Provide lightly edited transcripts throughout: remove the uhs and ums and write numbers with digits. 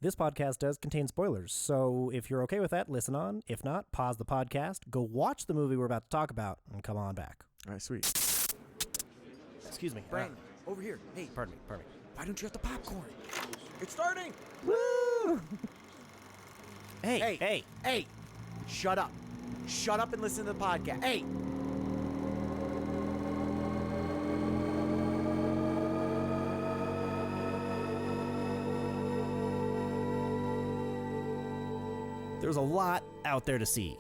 This podcast does contain spoilers, so if you're okay with that, listen on. If not, pause the podcast, go watch the movie we're about to talk about, and come on back. All right, sweet. Excuse me. Brandon, over here. Hey, Pardon me. why don't you have the popcorn? It's starting. Woo! Hey. Hey, shut up. Shut up and listen to the podcast. Hey. There's a lot out there to see.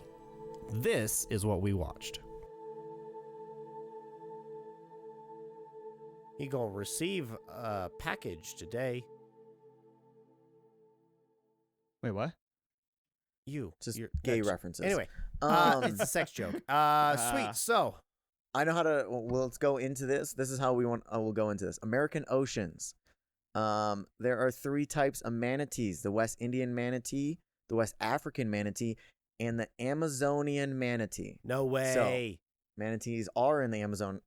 This is what we watched. You gonna receive a package today. Wait, what? Just gay references. Anyway, it's a sex joke. Sweet. So, I know how to. Well, let's go into this. This is how we'll go into this. American oceans. There are 3 types of manatees: the West Indian manatee, the West African manatee, and the Amazonian manatee. no way. So, manatees are in the Amazon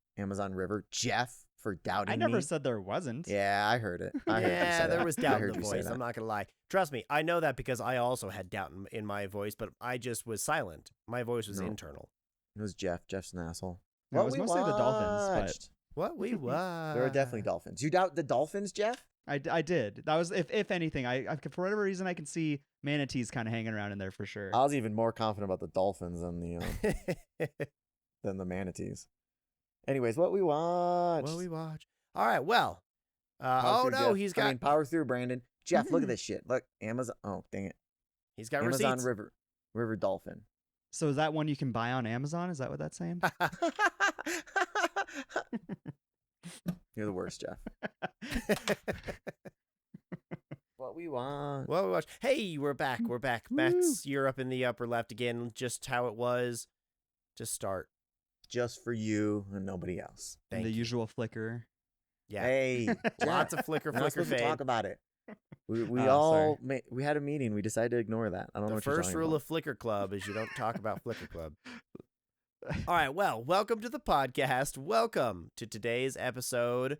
River. Geoff, for doubting I never me. said there wasn't. Yeah, I heard it. I heard you say Yeah, there that. was I doubt in heard the you say voice. that. I'm not gonna lie. Trust me, I know that because I also had doubt in my voice, but I just was silent. My voice was No. internal. It was Geoff. Geoff's an asshole. No, it was mostly the dolphins, watched. What we watched? There are definitely dolphins. You doubt the dolphins, Geoff? I did. That was, if anything, I for whatever reason, I can see manatees kind of hanging around in there for sure. I was even more confident about the dolphins than the manatees. Anyways, what we watched? What we watch? All right. Well. Power through, Geoff. He's got. power through, Brandon. Geoff, look at this shit. Look, Amazon. Oh, dang it. He's got Amazon receipts. River dolphin. So is that one you can buy on Amazon? Is that what that's saying? You're the worst, Geoff. What we want? Well, we watched. Hey, we're back. We're back. Matt's, you're up in the upper left again. Just how it was to start. Just for you and nobody else. Thank the you. usual flicker. Yeah. Hey, Lots of flicker, we're not flicker, supposed to fade. talk about it. We Oh, we had a meeting. We decided to ignore that. I don't know The what you're first talking rule about. of Flickr Club is you don't talk about Flickr Club. All right. Well, welcome to the podcast. Welcome to today's episode.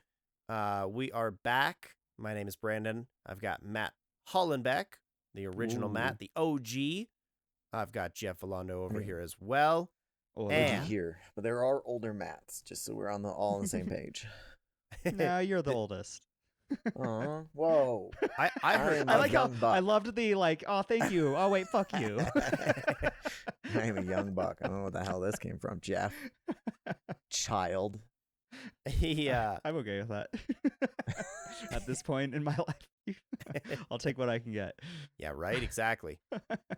We are back. My name is Brandon. I've got Matt Hollenbeck, the original Ooh. Matt, the OG. I've got Geoff Volondo over here as well. Oh, And- here, but there are older Matts, just so we're all on the same page. no, you're the oldest. Aw, whoa. I heard. I'm I a like how young buck. I loved the oh, thank you. Oh wait, fuck you. I am a young buck. I don't know what the hell this came from, Geoff. Child. Yeah. I'm okay with that. At this point in my life, I'll take what I can get. Yeah. Right. Exactly.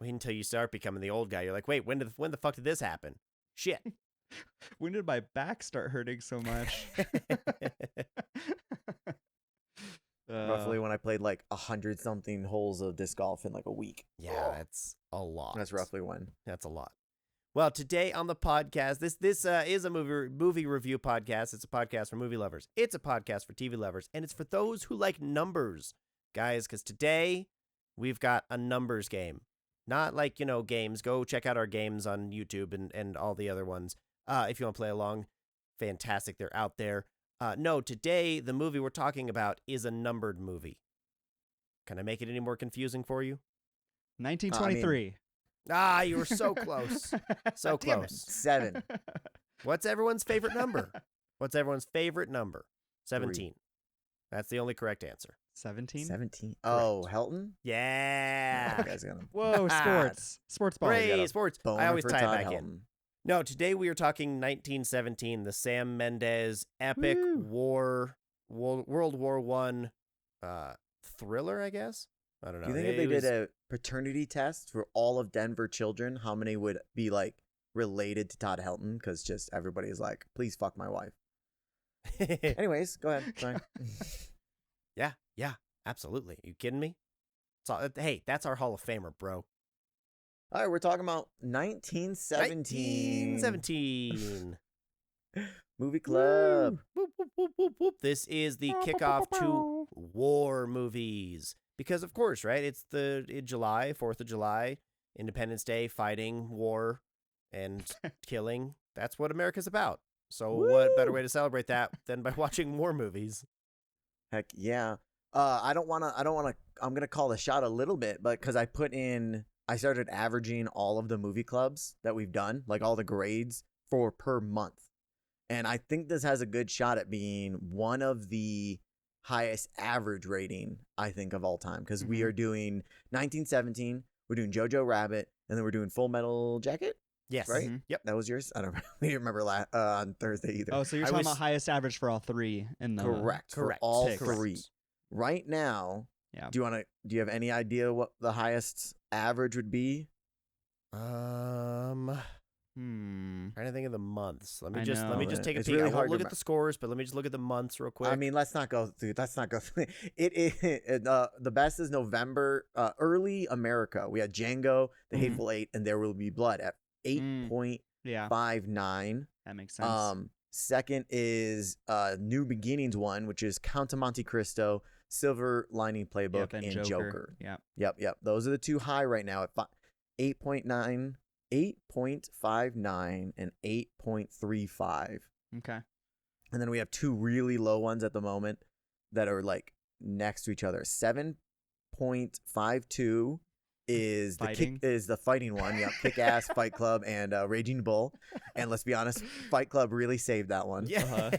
Wait until you start becoming the old guy. You're like, wait, when the fuck did this happen? Shit. When did my back start hurting so much? Roughly when I played like 100-something holes of disc golf in like a week. Yeah, that's a lot. That's roughly when. That's a lot. Well, today on the podcast, this is a movie review podcast. It's a podcast for movie lovers. It's a podcast for TV lovers, and it's for those who like numbers, guys. Because today we've got a numbers game, not like games. Go check out our games on YouTube and all the other ones. If you want to play along, fantastic. They're out there. No, today the movie we're talking about is a numbered movie. Can I make it any more confusing for you? 1923. You were so close. So Damn it. close. 7. What's everyone's favorite number? What's everyone's favorite number? 17. That's the only correct answer. 17. 17. Oh, Helton? Yeah. You guys got him. Whoa, sports ball. Hooray, got a sports. I Boner always for tie it Todd back in. Helton. No, today we are talking 1917, the Sam Mendes epic Woo. World War I thriller, I guess. I don't know. Do you think if they did a paternity test for all of Denver children, how many would be like related to Todd Helton? Because just everybody is like, please fuck my wife. Anyways, go ahead. Sorry. Yeah, absolutely. You kidding me? Hey, that's our Hall of Famer, bro. All right, we're talking about 1917. 1917. Movie Club. Whoop, whoop, whoop, whoop, whoop. This is the kickoff to war movies. Because, of course, right? It's July, 4th of July, Independence Day, fighting, war, and killing. That's what America's about. So what better way to celebrate that than by watching war movies? Heck yeah. I don't wanna gonna call the shot a little bit, but because I started averaging all of the movie clubs that we've done, like all the grades for per month, and I think this has a good shot at being one of the highest average rating I think of all time, because we are doing 1917, we're doing Jojo Rabbit, and then we're doing Full Metal Jacket. Yes. Right? Yep. That was yours. I don't really remember on Thursday either. Oh, so you're talking about highest average for all three in the Correct. For Correct. all picks. three. Right now, Yeah. do you have any idea what the highest average would be? Trying to think of the months. Let me I just know. take a It's peek. really I hard won't look to at the scores, but let me just look at the months real quick. I mean, let's not go through. The best is November, early America. We had Django, The Hateful Eight, and There Will Be Blood at 8.59. Yeah. That makes sense. Second is New Beginnings one, which is Count of Monte Cristo, Silver Lining Playbook, Yep, and Joker. Yeah. Yep. Those are the two high right now at 8.9, 8.59, and 8.35. Okay. And then we have two really low ones at the moment that are like next to each other. 7.52 is the fighting one. Yep, Kick Ass, Fight Club, and Raging Bull. And let's be honest, Fight Club really saved that one. Yeah.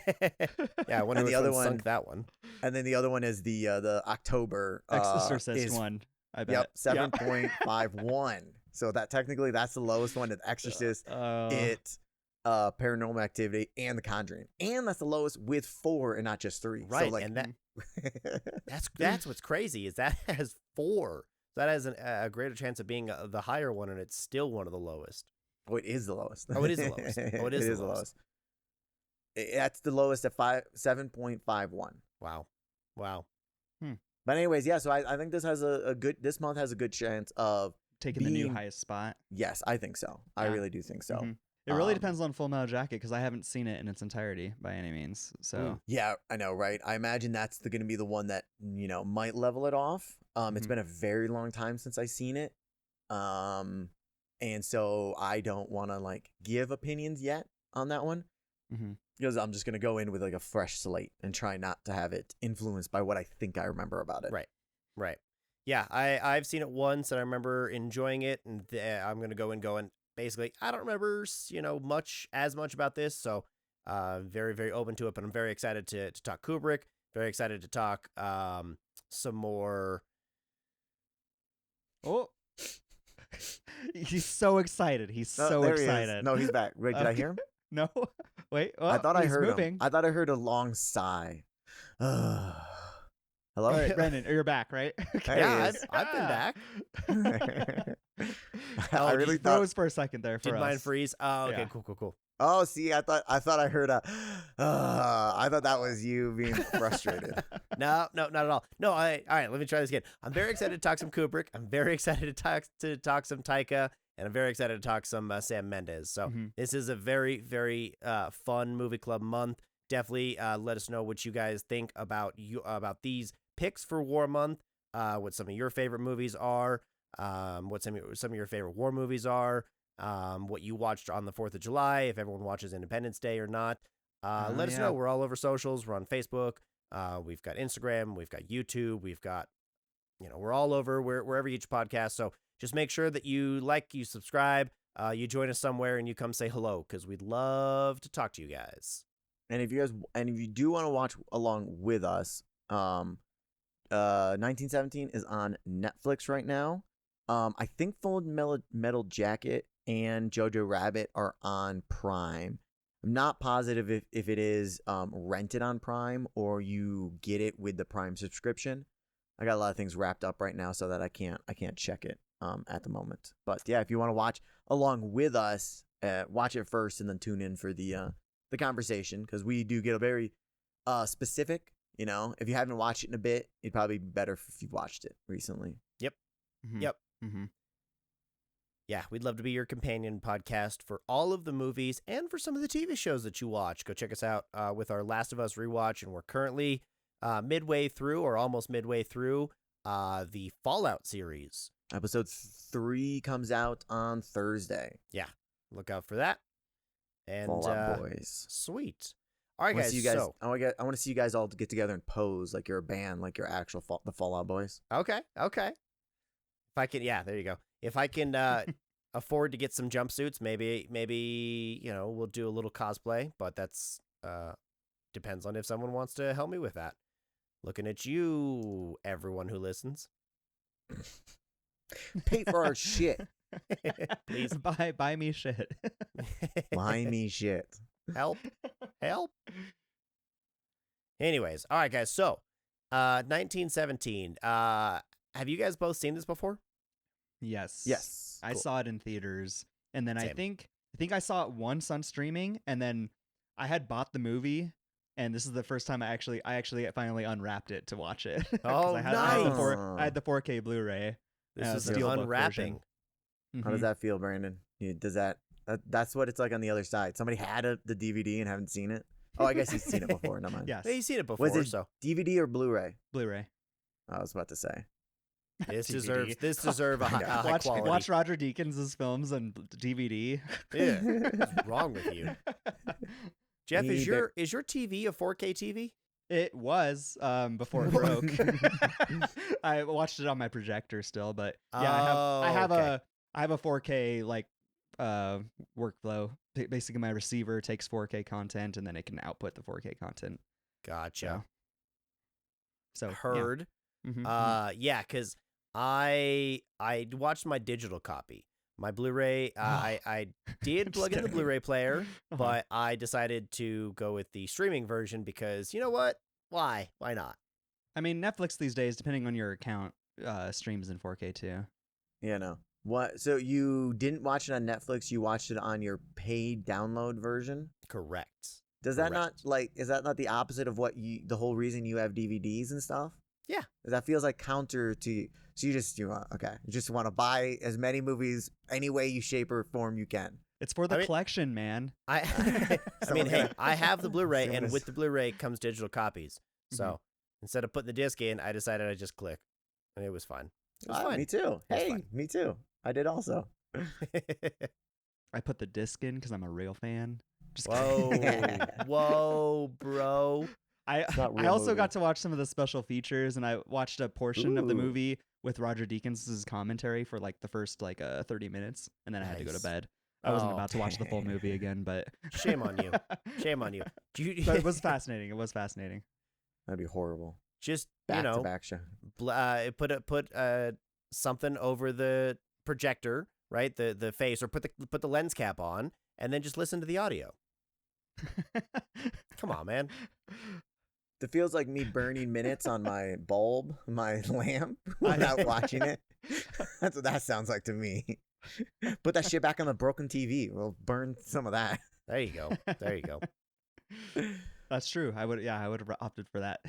Yeah. I wonder And which the other one one- sunk that one. And then the other one is the October Exorcist is, one. I bet. Yep, 7.51. So that's the lowest one. The Exorcist, It, Paranormal Activity, and The Conjuring, and that's the lowest with 4 and not just 3. Right. So like, and that's what's crazy is that has 4. That has a greater chance of being the higher one, and it's still one of the lowest. Oh, it is the lowest. Oh, it is the lowest. Oh, it is the lowest. That's the lowest at 7.51. Wow. But anyways, yeah. So I think this has this month has a good chance of Taking the new highest spot. Yes, I think so. I Yeah. really do think so. Mhm. It really depends on Full Metal Jacket because I haven't seen it in its entirety by any means. So Yeah, I know, right? I imagine that's going to be the one that might level it off. It's been a very long time since I've seen it, and so I don't want to like give opinions yet on that one because I'm just going to go in with like a fresh slate and try not to have it influenced by what I think I remember about it. Right. Yeah, I've seen it once and I remember enjoying it, and I'm gonna go and basically I don't remember much about this, so very very open to it, but I'm very excited to talk Kubrick. Very excited to talk some more. Oh, he's so excited. He's so there he is. excited. No, he's back. Wait, did I hear him? No, wait. Oh, I thought I he's heard moving. him. I thought I heard a long sigh. Hello? All right, Brendan, you're back, right? There Yeah, he is. I've been back. I really He thought. froze for a second there for Did us. mine freeze? Oh, okay, Yeah. cool. Oh, see, I thought I heard a. I thought that was you being frustrated. No, not at all. No, all right. Let me try this again. I'm very excited to talk some Kubrick. I'm very excited to talk some Taika, and I'm very excited to talk some Sam Mendes. So this is a very very fun movie club month. Definitely let us know what you guys think about these picks for War Month. What some of your favorite movies are. What some of your favorite war movies are. What you watched on the 4th of July, if everyone watches Independence Day or not. Let us know. We're all over socials. We're on Facebook. We've got Instagram. We've got YouTube. We've got, we're all over wherever you get your podcast. So just make sure that you subscribe, you join us somewhere, and you come say hello because we'd love to talk to you guys. And if you do want to watch along with us, 1917 is on Netflix right now. I think Full Metal Jacket and Jojo Rabbit are on Prime. I'm not positive if it is rented on Prime or you get it with the Prime subscription. I got a lot of things wrapped up right now so that I can't check it at the moment. But yeah, if you want to watch along with us, watch it first and then tune in for the conversation because we do get a very specific. If you haven't watched it in a bit, it'd probably be better if you've watched it recently. Yep. Yeah, we'd love to be your companion podcast for all of the movies and for some of the TV shows that you watch. Go check us out with our Last of Us rewatch, and we're currently midway through or almost midway through the Fallout series. Episode 3 comes out on Thursday. Yeah, look out for that. And Fallout Boys. Sweet. All right, I want to guys. see you guys. So I want to see you guys all get together and pose like you're a band, like you're actual the Fallout Boys. okay. If I can, yeah, there you go. If I can afford to get some jumpsuits, maybe we'll do a little cosplay. But that's depends on if someone wants to help me with that. Looking at you, everyone who listens. Pay for our shit. Please buy me shit. Buy me shit. help. Anyways, all right, guys. So, 1917. Have you guys both seen this before? Yes. Yes. I Cool. saw it in theaters, and then I Same. think I saw it once on streaming, and then I had bought the movie, and this is the first time I actually finally unwrapped it to watch it. 'Cause Oh, I nice. had the 4K Blu-ray. This is the the steelbook unwrapping. version. How does that feel, Brandon? Does that's what it's like on the other side. Somebody had the DVD and haven't seen it. Oh, I guess he's seen it before. Never mind. Yes. Well, you've seen it before, Was it so DVD or Blu-ray? Blu-ray. I was about to say. this DVD. deserve a high Watch quality. Roger Deakins' films on DVD. Yeah, what's wrong with you, Jeff? Me Is your TV a 4K TV? It was before it broke. I watched it on my projector still, but yeah, I have okay. a 4K like workflow. Basically, my receiver takes 4K content, and then it can output the 4K content. Gotcha. So Heard. Yeah. Mhm. Yeah, because I watched my digital copy. My Blu-ray, I did plug in the kidding. Blu-ray player, Uh-huh. but I decided to go with the streaming version because you know what? Why? Why not? I mean, Netflix these days, depending on your account, streams in 4K too. Yeah, no. What? So you didn't watch it on Netflix? You watched it on your paid download version? Correct. Does that not Correct. is that not the opposite of what the whole reason you have DVDs and stuff? Yeah. 'Cause that feels like counter to. So you just want to buy as many movies any way you shape or form you can. It's for the I mean- collection, man. I mean, Someone hey, gonna- I have the Blu-ray, someone and is- with the Blu-ray comes digital copies. So Mhm. instead of putting the disc in, I decided I'd just click, and it was fun. It was fun. Me too. It was Hey, fun. me too. I did also. I put the disc in because I'm a real fan. Just Whoa, kidding. whoa, bro. not I real also movie. got to watch some of the special features, and I watched a portion of the Ooh. movie with Roger Deakins' commentary for like the first 30 minutes, and then I had to go to Nice. bed. I wasn't Oh. about to watch the full movie again, but Shame on you. Shame on you. But it was fascinating. It was fascinating. That'd be horrible. Just Back to back show. put something over the projector, right? The face, or put the lens cap on, and then just listen to the audio. Come on, man. It feels like me burning minutes on my bulb, my lamp, without watching it. That's what that sounds like to me. Put that shit back on the broken TV. We'll burn some of that. There you go. There you go. That's true. I would have opted for that.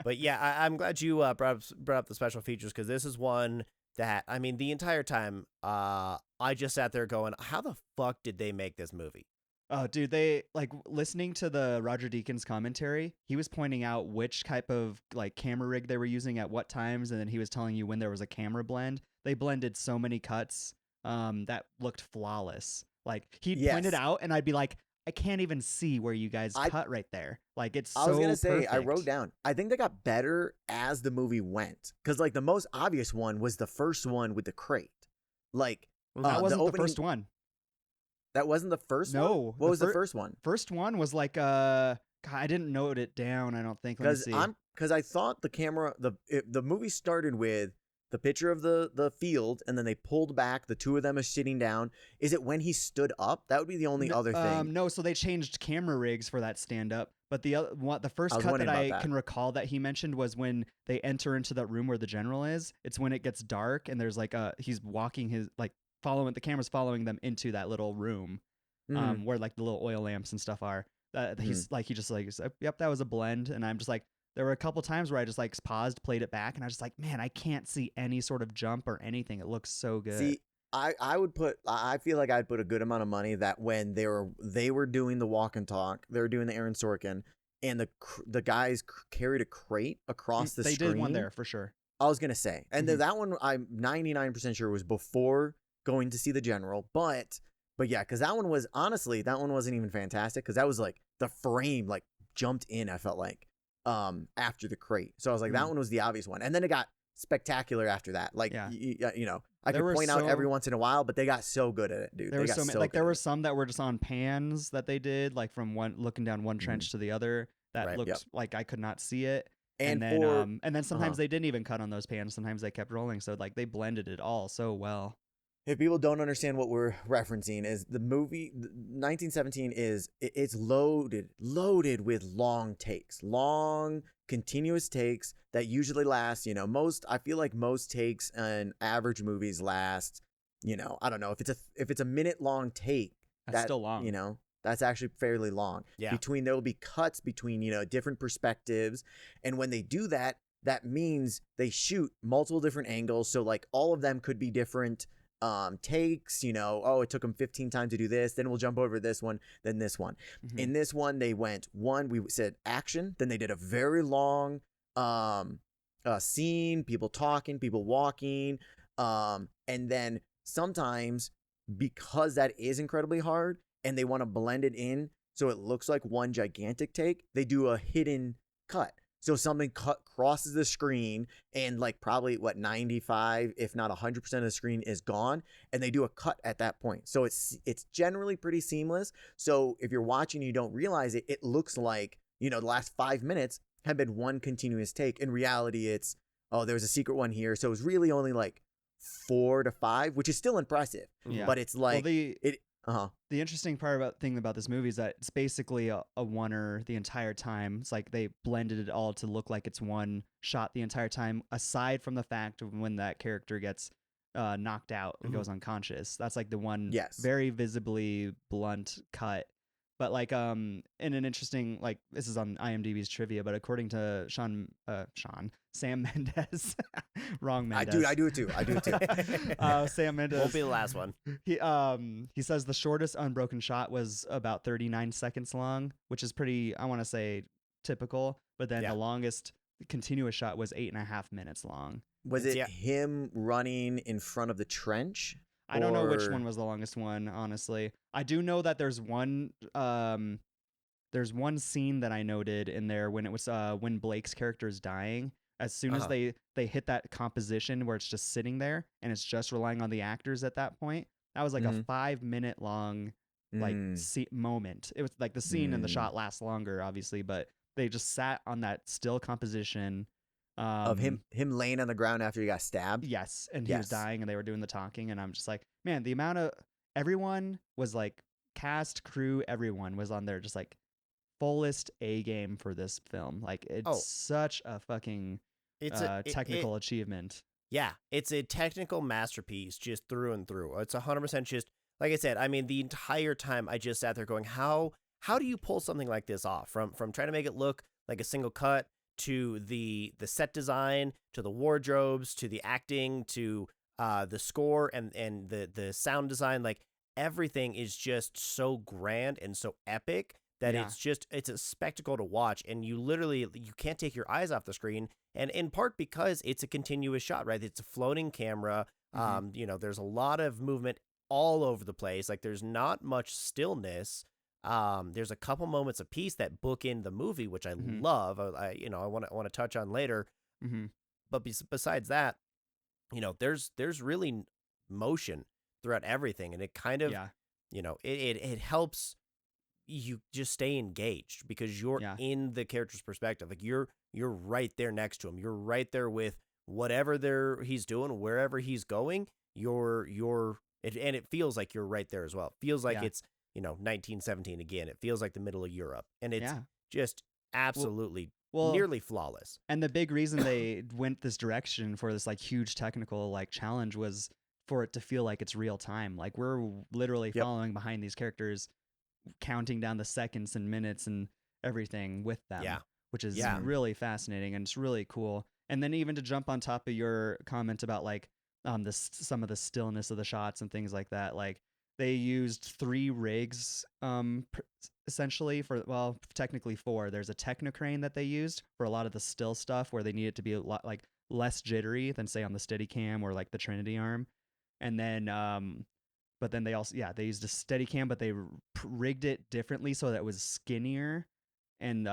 But yeah, I'm glad you brought up the special features, because this is one that, I mean, the entire time I just sat there going, how the fuck did they make this movie? Oh, dude, they listening to the Roger Deakins commentary. He was pointing out which type of camera rig they were using at what times, and then he was telling you when there was a camera blend. They blended so many cuts that looked flawless. Like he'd point it Yes. out, and I'd be like, I can't even see where you guys cut right there. Like it's so I was gonna say, I perfect. wrote down. I think they got better as the movie went, because the most obvious one was the first one with the crate. Like Well, that the wasn't the opening- first one. that wasn't the first one. No, What was the first one? First one was God, I didn't note it down. I don't think. Let me see. Because I thought the movie started with the picture of the field, and then they pulled back. The two of them are sitting down. Is it when he stood up? That would be the only other thing. No, so they changed camera rigs for that stand up. But the first I was cut that wondering I about that. can recall that he mentioned was when they enter into that room where the general is. It's when it gets dark and there's he's walking the camera's following them into that little room, Mhm. where the little oil lamps and stuff are. He's he just yep, that was a blend, and I'm just there were a couple times where I just paused, played it back, and I was just man, I can't see any sort of jump or anything. It looks so good. See, I feel like I'd put a good amount of money that when they were doing the walk and talk, they were doing the Aaron Sorkin, and the guys carried a crate across the they screen. did one there for sure. I was gonna say, and that one I'm 99% sure was before going to see the general, but But yeah, because that one was honestly, that one wasn't even fantastic because that was like the frame like jumped in. I felt like after the crate, so I was like, that one was the obvious one, and then it got spectacular after that. Like Yeah. you know, I There could were point out so- every once in a while, but they got so good at it, dude. There They were got so many, so like good there at were it. some that were just on pans that they did, like from one looking down one trench to the other that Right. looked Yep. like I could not see it. And then for and then sometimes they didn't even cut on those pans. Sometimes they kept rolling. So like they blended it all so well. if people don't understand what we're referencing, is the movie 1917 is it's loaded with long takes, long continuous takes that usually last, you know, I feel like most takes in average movies last, you know, I don't know, if it's a minute long take, That's still long. you know, that's actually fairly long. Yeah. Between there will be cuts between, you know, different perspectives, and when they do that, that means they shoot multiple different angles, so like all of them could be different takes, you know, oh, it took them 15 times to do this, then we'll jump over this one, then this one. In this one, they went we said action, then they did a very long scene, people talking, people walking, and then sometimes, because that is incredibly hard and they want to blend it in so it looks like one gigantic take, they do a hidden cut. So something crosses the screen, and like probably 95, if not 100% of the screen is gone, and they do a cut at that point. So it's generally pretty seamless. So if you're watching, you don't realize it. It looks like, you know, the last 5 minutes have been one continuous take. In reality, it's, oh, there's a secret one here. So it's really only like 4 to 5, which is still impressive. Yeah. But it's like the interesting thing about this movie is that it's basically a oneer the entire time. It's like they blended it all to look like it's one shot the entire time, aside from the fact of when that character gets knocked out and goes unconscious. That's like the one very visibly blunt cut. But like in an interesting, like, this is on IMDb's trivia, but according to Sam Mendes, wrong Mendes. I do it too. Sam Mendes Won't be the last one. He says the shortest unbroken shot was about 39 seconds long, which is pretty, I want to say, typical. But then the longest continuous shot was 8.5 minutes long. Was it him running in front of the trench? I don't know which one was the longest one, honestly. I do know that there's one scene that I noted in there when it was when Blake's character is dying. As soon as they hit that composition where it's just sitting there and it's just relying on the actors at that point, that was like a 5-minute long moment. It was like the scene and the shot lasts longer, obviously, but they just sat on that still composition. Of him laying on the ground after he got stabbed. Yes, and he was dying, and they were doing the talking, and I'm just like, man, the amount of everyone was like cast, crew, everyone was on there, just like fullest A game for this film. Like it's such a fucking technical achievement. Yeah, it's a technical masterpiece just through and through. It's 100% just like I said. I mean, the entire time I just sat there going, how do you pull something like this off? From trying to make it look like a single cut, to the set design, to the wardrobes, to the acting, to the score and the sound design. Like everything is just so grand and so epic that it's a spectacle to watch, and you can't take your eyes off the screen. And in part because it's a continuous shot, right? It's a floating camera. You know, there's a lot of movement all over the place. Like there's not much stillness. There's a couple moments of peace that bookend the movie, which I love. I want to touch on later. But besides that, you know, there's really motion throughout everything, and it kind of, you know, it helps you just stay engaged because you're in the character's perspective. Like you're right there next to him. You're right there with whatever he's doing, wherever he's going. And it feels like you're right there as well. It feels like it's, you know, 1917 again. It feels like the middle of Europe, and it's just absolutely nearly flawless. And the big reason they went this direction for this like huge technical like challenge was for it to feel like it's real time. Like we're literally following behind these characters, counting down the seconds and minutes and everything with them, which is really fascinating, and it's really cool. And then even to jump on top of your comment about like some of the stillness of the shots and things like that, like they used 3 rigs essentially for, well, technically 4. There's a technocrane that they used for a lot of the still stuff where they need it to be a lot like less jittery than say on the Steadicam or like the Trinity arm. And then but then they also they used a Steadicam, but they rigged it differently so that it was skinnier, and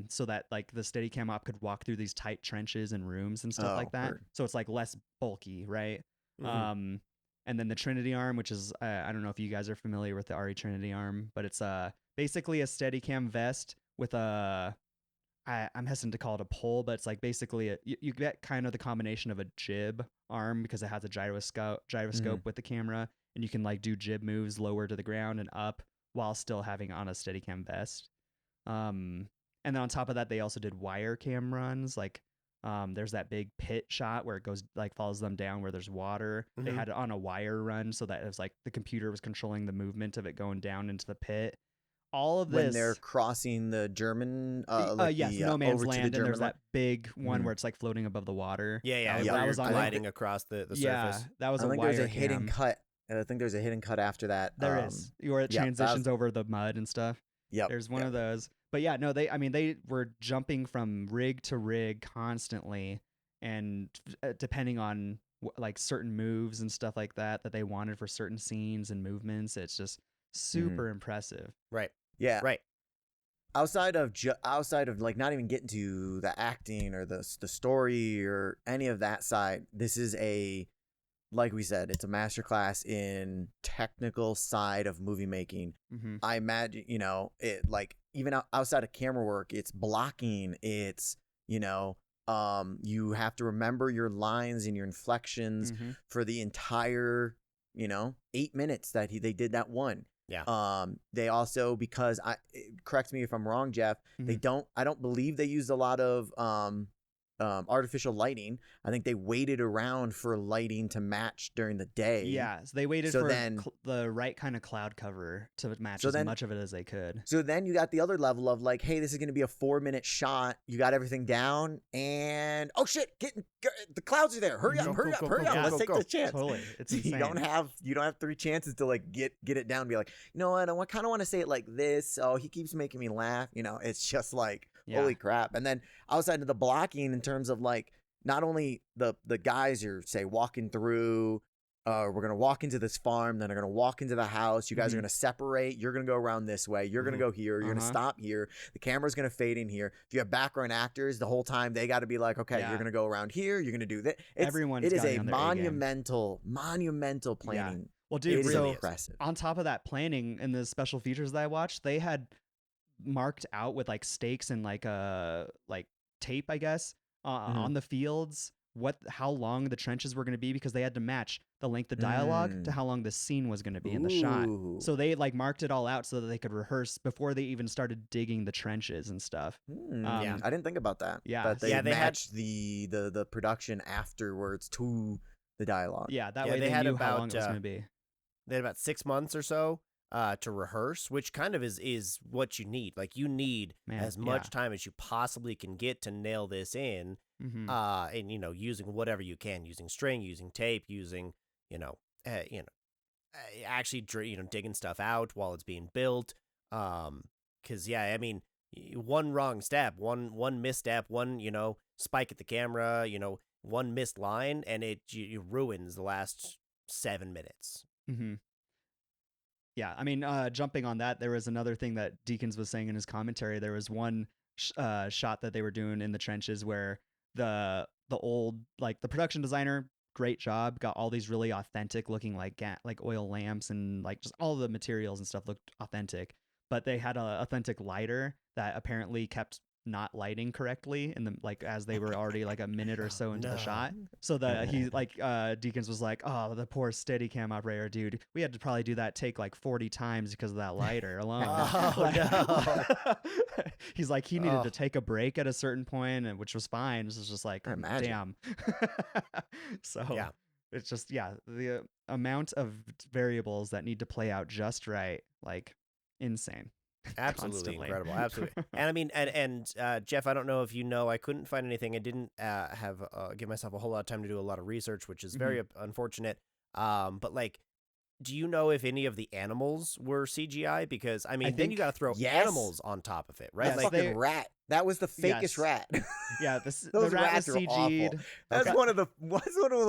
so that like the Steadicam op could walk through these tight trenches and rooms and stuff like that. Word. So it's like less bulky, right? Mhm. And then the Trinity arm, which is I don't know if you guys are familiar with the RE Trinity arm, but it's basically a Steadicam vest with I'm hesitant to call it a pole, but it's like basically you get kind of the combination of a jib arm because it has a gyroscope with the camera, and you can like do jib moves lower to the ground and up while still having on a Steadicam vest. And then on top of that, they also did wire cam runs. Like there's that big pit shot where it goes like follows them down where there's water. They had it on a wire run so that it was like the computer was controlling the movement of it going down into the pit. All of this When they're crossing the German, no man's over land, to the and German there's that big one where it's like floating above the water. Yeah, Yeah, that was on gliding across the surface. that was I a think wire there's a cam. hidden cut. I think there's a hidden cut after that. There is, where it transitions over the mud and stuff. Yep. There's one of those. But yeah, no, they were jumping from rig to rig constantly, and depending on like certain moves and stuff like that they wanted for certain scenes and movements, it's just super impressive. Right. Yeah. Right. Outside of like not even getting to the acting or the story or any of that side, this is like we said, it's a masterclass in technical side of movie making. I imagine, it like even outside of camera work, it's blocking, it's, you have to remember your lines and your inflections for the entire, 8 minutes that they did that one. Yeah. They also, because correct me if I'm wrong, Geoff, I don't believe they used a lot of artificial lighting. I think they waited around for lighting to match during the day. Yeah, so they waited for the right kind of cloud cover to match as much of it as they could. So then you got the other level of like, hey, this is going to be a 4-minute shot. You got everything down, and oh shit, the clouds are there. Hurry up! Let's take the chance. Totally, it's insane. You don't have 3 chances to like get it down. And be like, you know what? I kind of want to say it like this. Oh, he keeps making me laugh. It's just like. Yeah. Holy crap. And then outside of the blocking in terms of like not only the guys are say walking through, we're going to walk into this farm, then they're going to walk into the house. You guys are going to separate. You're going to go around this way. You're going to go here. You're going to stop here. The camera's going to fade in here. If you have background actors the whole time, they got to be like, okay, you're going to go around here. You're going to do that. It is a monumental planning. Yeah. Well, dude, it is so impressive. On top of that planning and the special features that I watched, they had marked out with like stakes and like tape, I guess, on the fields how long the trenches were going to be, because they had to match the length of dialogue to how long the scene was going to be in the shot. So they like marked it all out so that they could rehearse before they even started digging the trenches and stuff. I didn't think about that. Yeah, but they matched the production afterwards to the dialogue. Yeah, that way they knew how long it was going to be. They had about 6 months or so to rehearse, which kind of is what you need. Like you need as much time as you possibly can get to nail this in. And using whatever you can, using string, using tape, using actually digging stuff out while it's being built. Because one wrong step, one misstep, one spike at the camera, one missed line, and it ruins the last 7 minutes. Yeah, jumping on that, there was another thing that Deakins was saying in his commentary. There was one shot that they were doing in the trenches where the production designer, great job, got all these really authentic looking like oil lamps and like just all the materials and stuff looked authentic, but they had an authentic lighter that apparently kept not lighting correctly as they were already like a minute or so into the shot. So that he Deakins was like, oh, the poor Steadicam operator, dude, we had to probably do that take like 40 times because of that lighter alone. He's like, he needed to take a break at a certain point, and which was fine. This is just like, damn. So yeah, it's just the amount of variables that need to play out just right, like insane. Absolutely Constantly. Incredible. Absolutely. And Geoff, I don't know if I couldn't find anything. I didn't give myself a whole lot of time to do a lot of research, which is very unfortunate. But like do you know if any of the animals were CGI? Because I mean, then you think- got to throw yes. animals on top of it, right? Yes, That Like, fucking rat. That was the fakest Yes. rat. Yeah, the Those rat rats was were awful. CG'd. That's Okay. one of the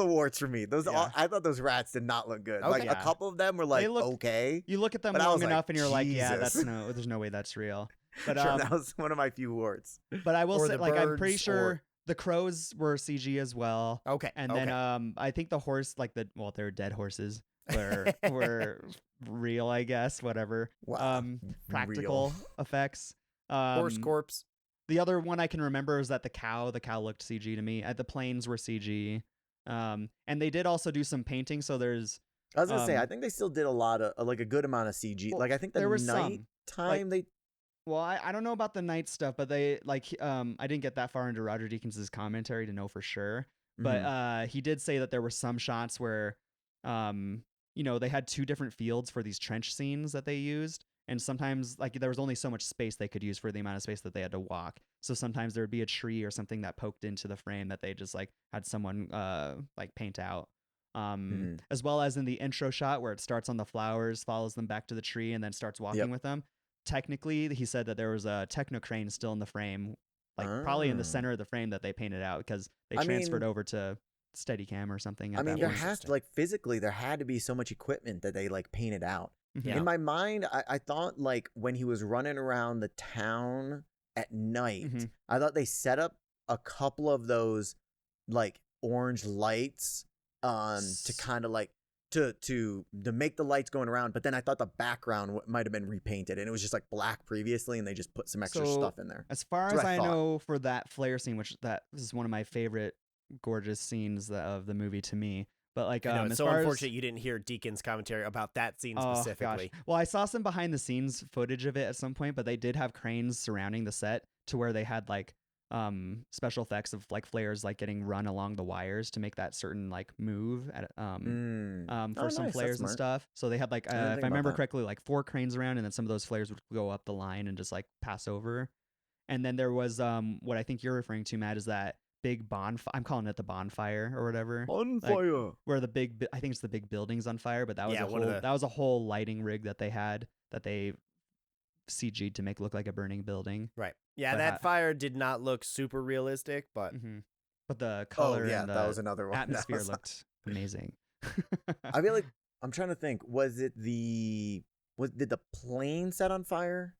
warts for me. Yeah. I thought those rats did not look good. Okay. Like Yeah. a couple of them were like looked- okay. You look at them But I long was like, enough, and you're like, yeah, Jesus. there's no way that's real. But Sure, that was one of my few warts. but I will Or say, the like, I'm pretty birds, sure or- the crows were CG as well. okay, And okay. then I think the horse, like they're dead horses, were real, I guess, whatever. Wow. Practical effects. horse corpse. The other one I can remember is that the cow looked CG to me. The planes were CG. And they did also do some painting. So there's I was gonna say, Um, I think they still did a lot of like a good amount of CG. Well, Like I think the there was night some. time they well, I don't know about the night stuff, but they I didn't get that far into Roger Deakins' commentary to know for sure. But Mhm. he did say that there were some shots where they had two different fields for these trench scenes that they used. And sometimes, like, there was only so much space they could use for the amount of space that they had to walk. So sometimes there would be a tree or something that poked into the frame that they just like had someone like paint out. Mhm. As well as in the intro shot where it starts on the flowers, follows them back to the tree, and then starts walking Yep. with them. Technically, he said that there was a techno crane still in the frame, like probably in the Ah. center of the frame that they painted out because they I transferred mean- over to Steadicam or something. At I mean, that there point. has to, like, physically there had to be so much equipment that they like painted out. Mhm. Yeah. In my mind, I thought like when he was running around the town at night, Mhm. I thought they set up a couple of those like orange lights to kind of like to make the lights going around, but then I thought the background might have been repainted and it was just like black previously and they just put some extra So, stuff in there. As far That's as what I I thought. know, for that flare scene, which that is one of my favorite gorgeous scenes of the movie to me. But like, I know, as it's so far unfortunate as, you didn't hear Deacon's commentary about that scene oh, specifically. gosh. Well, I saw some behind the scenes footage of it at some point, but they did have cranes surrounding the set to where they had like special effects of like flares like getting run along the wires to make that certain like move at for Oh, some nice. That's flares and smart. stuff. So they had like didn't if think I about remember that. correctly, like 4 cranes around, and then some of those flares would go up the line and just like pass over. And then there was what I think you're referring to, Matt, is that big bonfire. I'm calling it the bonfire or whatever. On Like, fire. Where the big, I think it's the big building's on fire, but that was Yeah, a one whole of the- that was a whole lighting rig that they had that they CG'd to make look like a burning building. Right. Yeah, But that fire did not look super realistic, but hmm But the color Oh yeah, and that the was another one. That atmosphere was- looked amazing. I feel like I'm trying to think. Did the plane set on fire?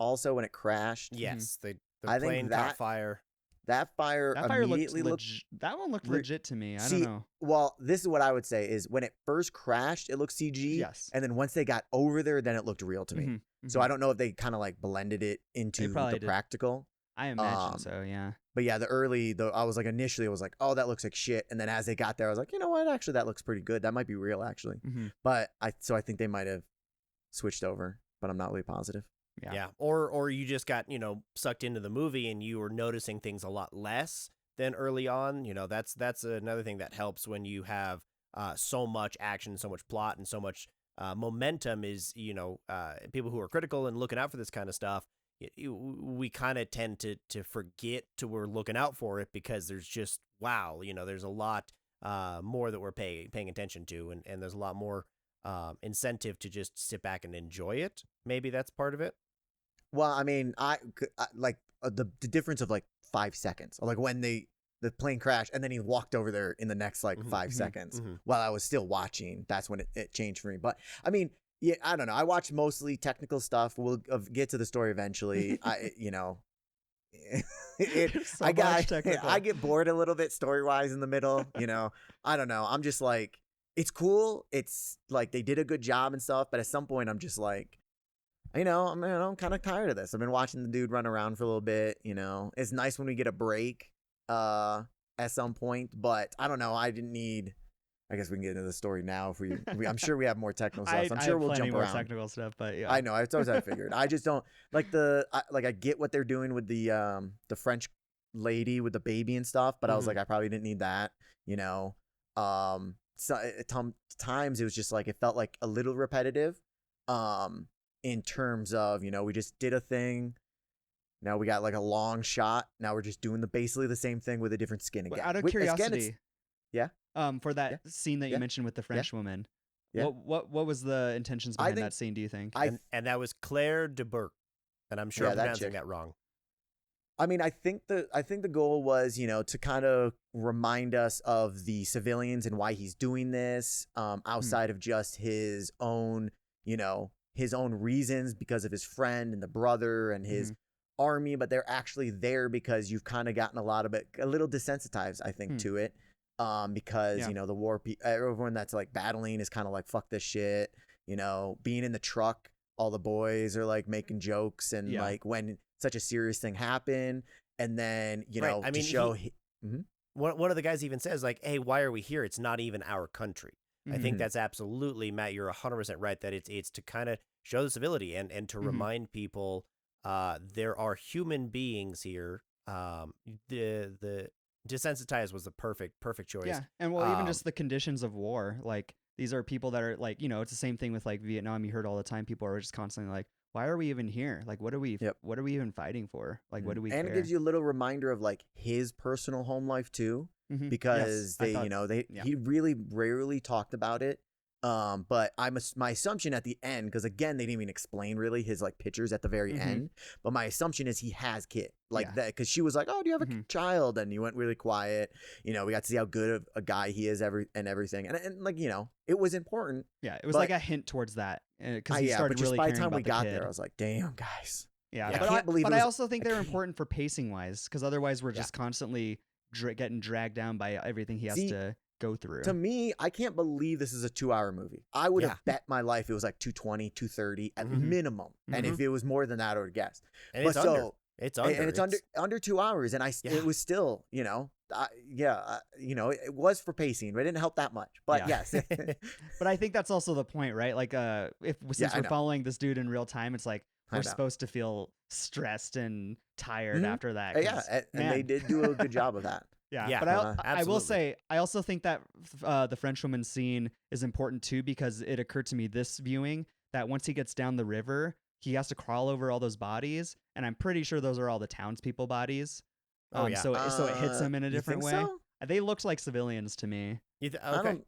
Also, when it crashed, yes, the I think plane caught that- fire. that fire That fire looked immediately looked. that one looked le- legit to me. I See, don't know. Well, this is what I would say: is when it first crashed, it looked CG. Yes. And then once they got over there, then it looked real to me. Mhm, So mhm. I don't know if they kind of like blended it into probably the did. practical. I imagine um, so. Yeah. But yeah, I was like initially, I was like, oh, that looks like shit. And then as they got there, I was like, you know what? Actually, that looks pretty good. That might be real, actually. hmm But I think they might have switched over, but I'm not really positive. Yeah. Or you just got, sucked into the movie and you were noticing things a lot less than early on. That's another thing that helps when you have so much action, so much plot, and so much momentum is, people who are critical and looking out for this kind of stuff, we kind of tend to forget we're looking out for it because there's just, wow, there's a lot more that we're paying attention to, and there's a lot more incentive to just sit back and enjoy it. Maybe that's part of it. Well, I mean, like the difference of like 5 seconds, like when the plane crashed and then he walked over there in the next like Mhm, 5 mhm, seconds mhm. while I was still watching. That's when it changed for me. But I mean, yeah, I don't know. I watch mostly technical stuff. We'll get to the story eventually. So much technical. I get bored a little bit story wise in the middle. I don't know. I'm just like, it's cool. It's like they did a good job and stuff. But at some point, I'm just like, I'm kind of tired of this. I've been watching the dude run around for a little bit. It's nice when we get a break at some point. But I don't know. I guess we can get into the story now if I'm sure we have more technical stuff. So I'm I sure have we'll plenty jump more around. technical stuff, but yeah. I know. It's always what I figured. I just don't like I get what they're doing with the French lady with the baby and stuff, but I was Mhm. like, I probably didn't need that. So at times it was just like it felt like a little repetitive. In terms of we just did a thing. Now we got like a long shot. Now we're just doing basically the same thing with a different skin But again. out of Again, curiosity, yeah? for that Yeah. scene that you Yeah. mentioned with the French woman, Yeah. What was the intentions I behind think- that scene? Do you think? And that was Claire de Burke, and I'm sure Yeah, I'm that pronouncing chick. that wrong. I mean, I think the goal was, to kind of remind us of the civilians and why he's doing this, outside of just his own, his own reasons because of his friend and the brother and his army, but they're actually there because you've kind of gotten a little desensitized, I think, to it, because the war, everyone that's like battling is kind of like fuck this shit, being in the truck, all the boys are like making jokes and like when such a serious thing happened, and then Right. I to mean, show one of the guys even says like, "Hey, why are we here? It's not even our country." I think Mhm. that's absolutely, Matt. You're 100% right that it's to kind of show the civility and to remind people there are human beings here. The desensitized was the perfect choice. Yeah, and well, even just the conditions of war. Like these are people that are like, it's the same thing with like Vietnam. You heard all the time people are just constantly like, why are we even here? Like, what are we even fighting for? Like, what do we and care? it gives you a little reminder of like his personal home life too, because he really rarely talked about it. But my assumption at the end, because again, they didn't even explain really his like pictures at the very end. But my assumption is he has kid that, because she was like, "Oh, do you have a child?" And he went really quiet. We got to see how good of a guy he is everything, and like it was important. Yeah, it was like a hint towards that because he started but just really by the caring time about we the got kid. there, I was like, "Damn, guys." Yeah, I but can't believe. But I also think they're important for pacing wise, because otherwise we're just constantly getting dragged down by everything he has to go through. To me, I can't believe this is a 2-hour movie. I would have bet my life it was like 220, 230 at minimum. And if it was more than that, I would have guessed. And but it's under. And it's under 2 hours. And it was still, it was for pacing, but it didn't help that much. But yes. But I think that's also the point, right? Like, since we're following this dude in real time, it's like we're supposed to feel stressed and tired after that. And they did do a good job of that. Yeah, but I will say, I also think that the Frenchwoman scene is important too, because it occurred to me this viewing that once he gets down the river, he has to crawl over all those bodies, and I'm pretty sure those are all the townspeople bodies. So it hits him in a different way. So? They looked like civilians to me. Okay.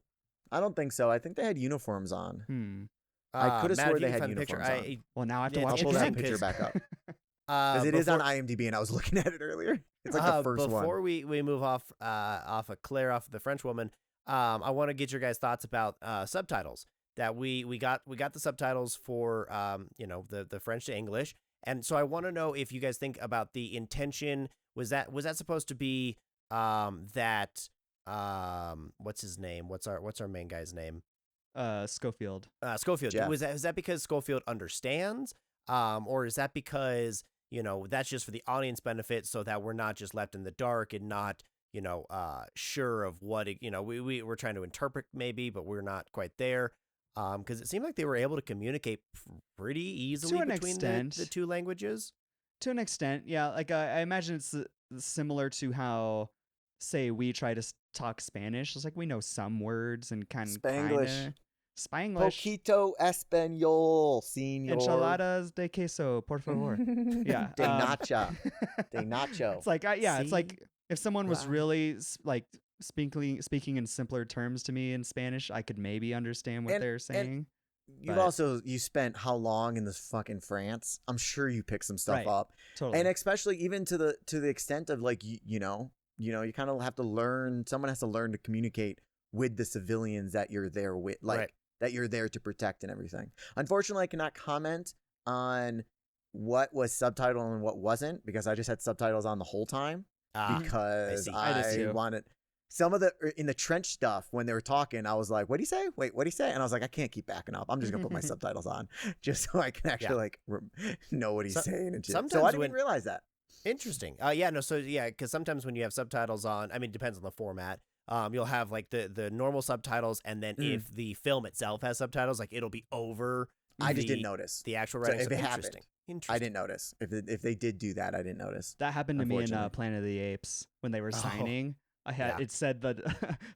I don't think so. I think they had uniforms on. I could have Matt, swore if you they can had find the uniforms picture, on. Well, now I have to Yeah, watch I'll it pull again. that picture back up. Because it is on IMDb, and I was looking at it earlier. It's like the first one. Before we move off of Claire, off of the French woman, I want to get your guys' thoughts about subtitles. That we got the subtitles for the French to English, and so I want to know if you guys think about the intention. Was that supposed to be that what's his name? What's our main guy's name? Schofield. Schofield. Geoff. Was that because Schofield understands, or is that because that's just for the audience benefit, so that we're not just left in the dark and not sure of what we're trying to interpret maybe, but we're not quite there. Because it seemed like they were able to communicate pretty easily between the two languages. To an extent, yeah. Like I imagine it's similar to how, say, we try to talk Spanish. It's like we know some words and Spanglish. Spanglish. Poquito español, señor. Enchiladas de queso, por favor. Yeah. De nacho. De nacho. It's like, it's like if someone was really like speaking in simpler terms to me in Spanish, I could maybe understand what they're saying. You spent how long in this fucking France? I'm sure you picked some stuff up. Totally. And especially even to the extent of like you kind of have to learn. Someone has to learn to communicate with the civilians that you're there with, like that you're there to protect and everything. Unfortunately, I cannot comment on what was subtitled and what wasn't, because I just had subtitles on the whole time because I wanted. Some of in the trench stuff, when they were talking, I was like, what'd he say? Wait, what'd he say? And I was like, I can't keep backing up. I'm just going to put my subtitles on just so I can actually know what he's saying. And shit. So I didn't even realize that. Interesting. Because sometimes when you have subtitles on, I mean, it depends on the format. You'll have like the normal subtitles, and then if the film itself has subtitles, like it'll be over. I just didn't notice the actual writing. So if it happened, Interesting. I didn't notice. If they did do that, I didn't notice. That happened to me in Planet of the Apes when they were signing. It said the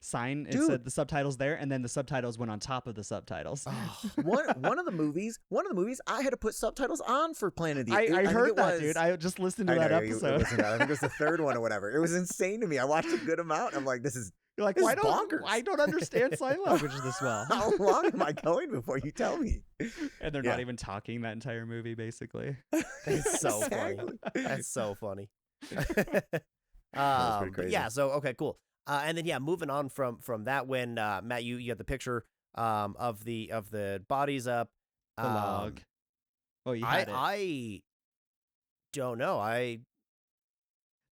said the subtitles there, and then the subtitles went on top of the subtitles. One of the movies, I had to put subtitles on for Planet of the Apes. I heard that, dude. I just listened to that episode. I think it was the third one or whatever. It was insane to me. I watched a good amount. I'm like, this is You're like, This why is don't bonkers. I don't understand sign language this well? How long am I going before you tell me? And they're Yeah. not even talking that entire movie, basically. It's so funny. Exactly. That's so funny. pretty But crazy. yeah, so okay, cool. And then moving on from that, when Matt, you got the picture of the bodies up. The log. Oh, you had it. I don't know.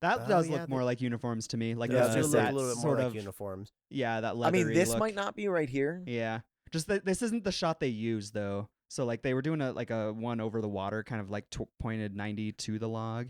That Oh, does yeah, look more like uniforms to me. Like Yeah, I was do gonna look say, a little bit more sort like of uniforms. Yeah, that I leathery mean, this look. might not be right here. Yeah, just this isn't the shot they used though. So like they were doing a one over the water, kind of like pointed 90 to the log.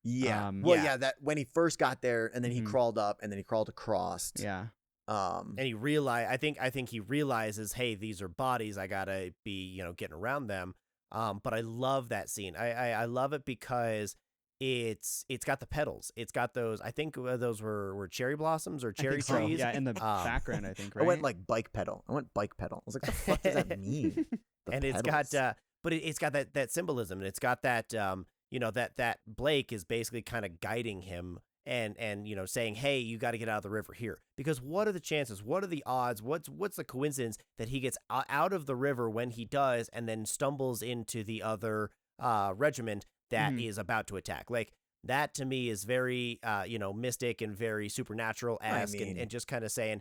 Yeah. Yeah. That when he first got there, and then he Mhm. crawled up, and then he crawled across. Yeah, Um. And he realized, I think he realizes, hey, these are bodies. I gotta be, getting around them. But I love that scene. I love it because it's got the petals. It's got those. I think those were cherry blossoms or I cherry think so. trees. Yeah, in the background, I think. I Right. went like bike pedal. I was like, the fuck does that mean? The And it's pedals. got, but it's got that symbolism, and it's got that, that Blake is basically kind of guiding him and saying, hey, you got to get out of the river here, because what are the chances? What are the odds? What's the coincidence that he gets out of the river when he does, and then stumbles into the other regiment that is about to attack? Like, that to me is very, mystic and very supernatural-esque, I mean- and just kind of saying,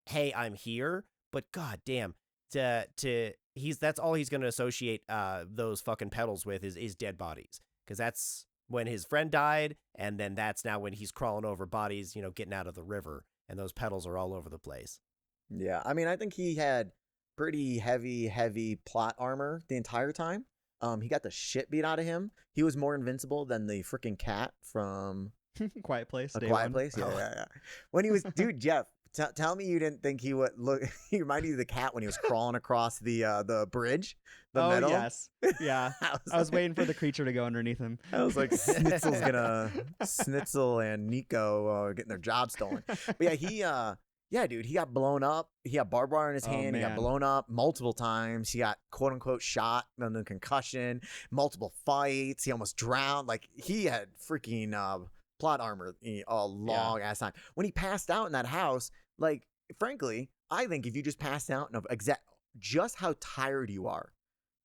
hey, I'm here, but god damn, that's all he's going to associate those fucking petals with is dead bodies, because that's when his friend died, and then that's now when he's crawling over bodies, getting out of the river, and those petals are all over the place. Yeah, I mean, I think he had pretty heavy plot armor the entire time. He got the shit beat out of him. He was more invincible than the freaking cat from Quiet Place. A Day Quiet One. Place. Yeah, Oh. yeah. When he was, dude, Geoff, tell me you didn't think he would look. He reminded you of the cat when he was crawling across the bridge, the Oh metal. yes. Yeah. I was waiting for the creature to go underneath him. I was like, Snitzel and Nico getting their job stolen. But yeah, dude, he got blown up. He had barbed wire in his Oh, hand. He got man. blown up multiple times. He got quote unquote shot, and then concussion, multiple fights. He almost drowned. Like, he had freaking plot armor a long ass time. When he passed out in that house, like, frankly, I think if you just passed out and just how tired you are,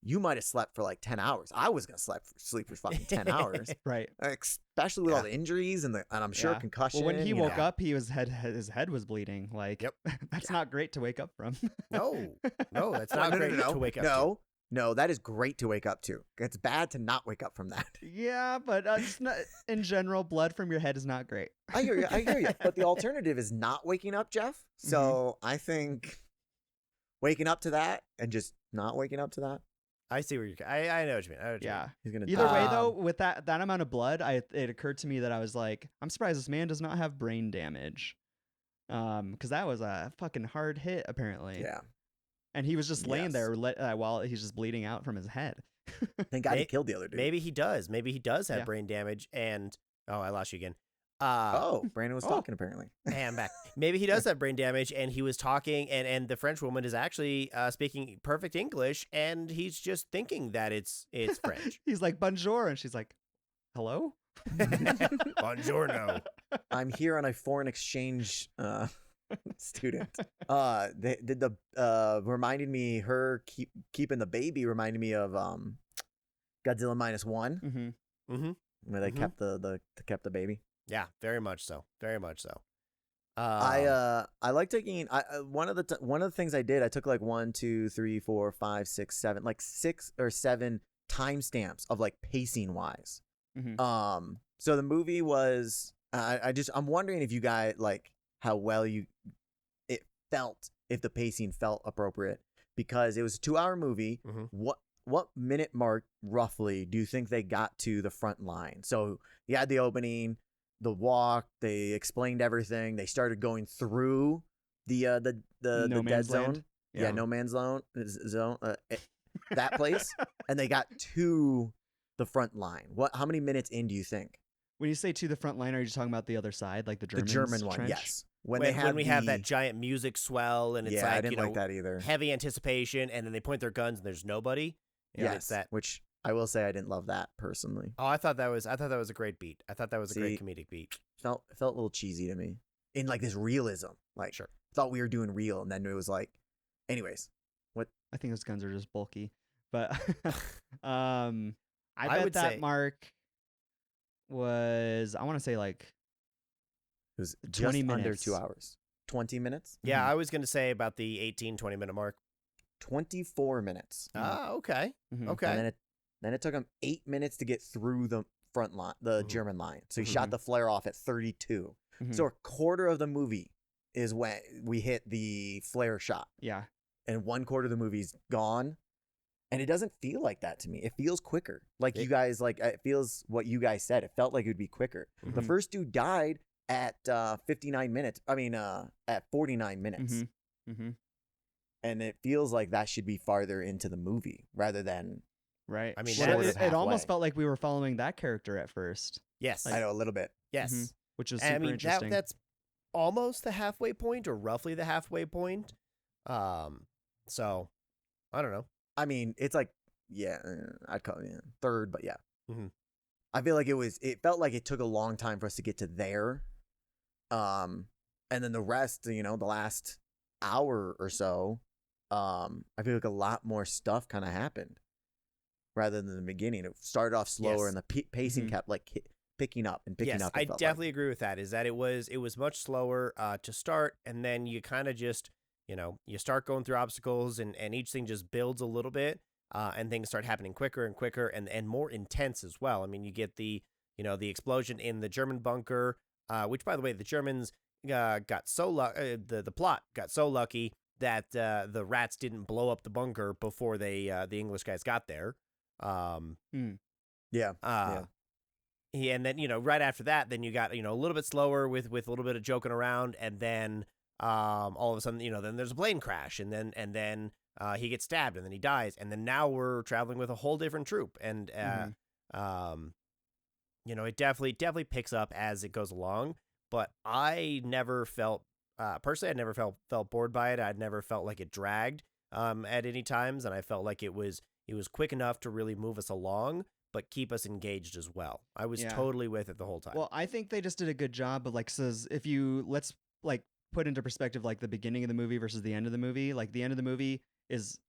you might have slept for like 10 hours. I was gonna sleep for fucking 10 hours, Right. especially with all the injuries and I'm sure Yeah. concussion. Well, when he you woke know. up, his head was bleeding. Like, Yep. that's not great to wake up from. No, that's not great to wake up to. No, that is great to wake up to. It's bad to not wake up from that. Yeah, but it's not, in general, blood from your head is not great. I hear you. But the alternative is not waking up, Geoff. So I think waking up to that and just not waking up to that. I see where I know what you mean. Yeah. He's gonna Either way, die. though, with that amount of blood, it occurred to me that I was like, I'm surprised this man does not have brain damage. Because that was a fucking hard hit, apparently. Yeah. And he was just laying Yes. there while he's just bleeding out from his head. Thank God he killed the other dude. Maybe he does. Maybe he does have Yeah. brain damage. And I lost you again. Oh, Brandon was talking apparently. Hey, I'm back. Maybe he does have brain damage, and he was talking, and the French woman is actually speaking perfect English, and he's just thinking that it's French. He's like, bonjour. And she's like, hello? Buongiorno. I'm here on a foreign exchange student. They did reminded me keeping the baby reminded me of Godzilla -1 Mm-hmm. Mm-hmm. where they Mhm. kept the baby. Yeah, very much so. Very much so. I like taking one of the things I did, I took like 1, 2, 3, 4, 5, 6, 7, like 6 or 7 timestamps of like pacing wise. Mhm. So the movie was I'm wondering if you guys like how well it felt, if the pacing felt appropriate, because it was a 2-hour movie. Mhm. What minute mark roughly do you think they got to the front line? So you had the opening, the walk, they explained everything, they started going through the No dead Man's zone. Land? Yeah, no man's zone, that place, and they got to the front line. How many minutes in do you think? When you say to the front line, are you talking about the other side, like the The Germans German one, trench? yes. When we have that giant music swell, and it's yeah, like, I didn't like that either. heavy anticipation, and then they point their guns, and there's nobody. And Yes, it's that. which I will say I didn't love that personally. Oh, I thought that was a great beat. I thought that was a great See, comedic beat. Felt a little cheesy to me. in like this realism. Like, Sure. thought we were doing real, and then it was like, anyways, I think those guns are just bulky. But I bet would that say- mark was, I want to say like it was 20 just under minutes. 2 hours. 20 minutes? Yeah, I was going to say about the 18, 20-minute mark. 24 minutes. Ah, okay. Mhm. Okay. And then it took him 8 minutes to get through the front line, the Mhm. German line. So he shot Mhm. the flare off at 32. Mhm. So a quarter of the movie is when we hit the flare shot, Yeah. and 1/4 of the movie's gone. And it doesn't feel like that to me. It feels quicker. Like you guys, like it feels what you guys said. It felt like it would be quicker. The Mhm. first dude died at 59 minutes. I mean, at 49 minutes. Mhm. Mhm. And it feels like that should be farther into the movie rather than, Right. I mean, Well, that is it almost halfway. felt like we were following that character at first, Yes. I know, a little bit. Yes. Mhm. which was And super I mean, interesting. that's almost the halfway point or roughly the halfway point. So, I don't know. I mean, it's like, yeah, I'd call it third, but yeah. Mhm. I feel like it felt like it took a long time for us to get to there. And then the rest, the last hour or so, I feel like a lot more stuff kind of happened rather than the beginning. It started off slower, Yes. and the pacing Mhm. kept like picking up and picking Yes, up. I it felt like. definitely agree with that. Is that it was much slower to start, and then you kind of just you start going through obstacles, and each thing just builds a little bit, and things start happening quicker and quicker and more intense as well. I mean, you get the the explosion in the German bunker, which by the way the Germans got so the plot got so lucky that the rats didn't blow up the bunker before the English guys got there. Yeah. And then right after that, then you got a little bit slower with a little bit of joking around, and then all of a sudden then there's a plane crash, and then he gets stabbed, and then he dies, and then now we're traveling with a whole different troop, and it definitely picks up as it goes along. But I never felt personally, I never felt bored by it. I'd never felt like it dragged at any times, and I felt like it was quick enough to really move us along, but keep us engaged as well. I was Yeah. totally with it the whole time. Well, I think they just did a good job of says if you let's put into perspective the beginning of the movie versus the end of the movie. Like the end of the movie has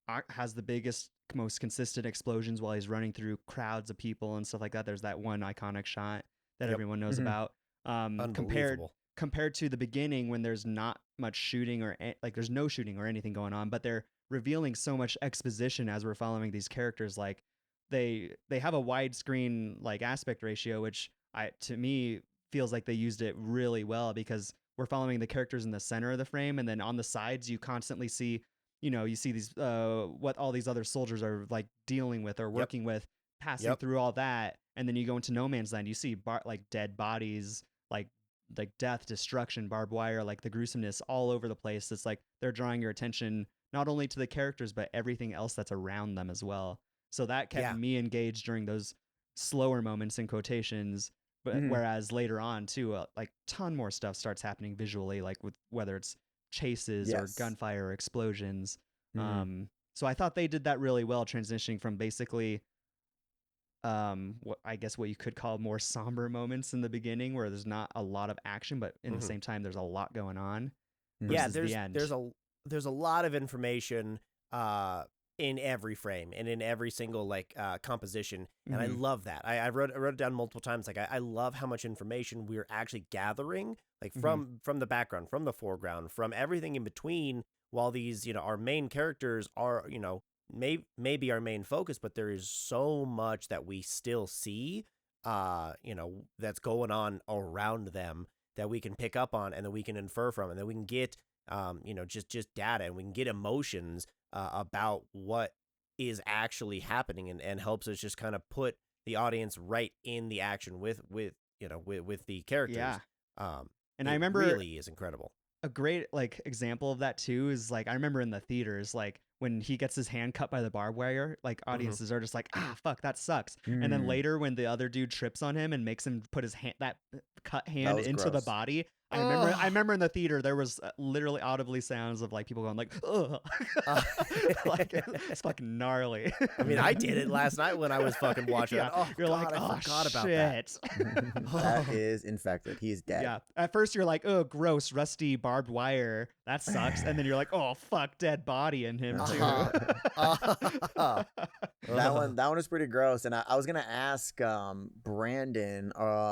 the biggest, most consistent explosions while he's running through crowds of people and stuff like that. There's that one iconic shot that Yep. everyone knows Mhm. about. Unbelievable. Compared to the beginning when there's not much shooting or there's no shooting or anything going on, but they're revealing so much exposition as we're following these characters. Like they have a widescreen aspect ratio, which to me feels like they used it really well because we're following the characters in the center of the frame, and then on the sides you constantly see you see these what all these other soldiers are dealing with or working with, passing Yep. through all that, and then you go into no man's land. You see dead bodies, like death, destruction, barbed wire, the gruesomeness all over the place. It's like they're drawing your attention not only to the characters but everything else that's around them as well. So that kept me engaged during those slower moments in quotations. But Mhm. whereas later on too, ton more stuff starts happening visually, with whether it's chases or Yes. gunfire or explosions. Mhm. So I thought they did that really well, transitioning from basically what you could call more somber moments in the beginning where there's not a lot of action, but in the same time there's a lot going on. Yeah, versus the end. there's a lot of information in every frame and in every single composition, and I Mhm. love that. I wrote it down multiple times. I love how much information we're actually gathering, from the background, from the foreground, from everything in between. While these our main characters are maybe our main focus, but there is so much that we still see that's going on around them that we can pick up on and that we can infer from, and that we can get just data, and we can get emotions about what is actually happening, and helps us just kind of put the audience right in the action with the characters. Yeah. And it I remember really is incredible. a great example of that too is I remember in the theaters when he gets his hand cut by the barbed wire, audiences are just fuck, that sucks. And then Mm. later when the other dude trips on him and makes him put his hand, that cut hand was into the gross. body, I remember in the theater there was literally audibly sounds of like people going like, ugh. Like it's fucking gnarly. I mean, I did it last night when I was fucking watching it. Oh, You're God, like, I oh, forgot about that. shit. That is infected. He is dead. Yeah. At first you're like, oh, gross, rusty barbed wire. That sucks. And then you're like, oh, fuck, dead body in him too. That one is pretty gross. And I was gonna ask Brandon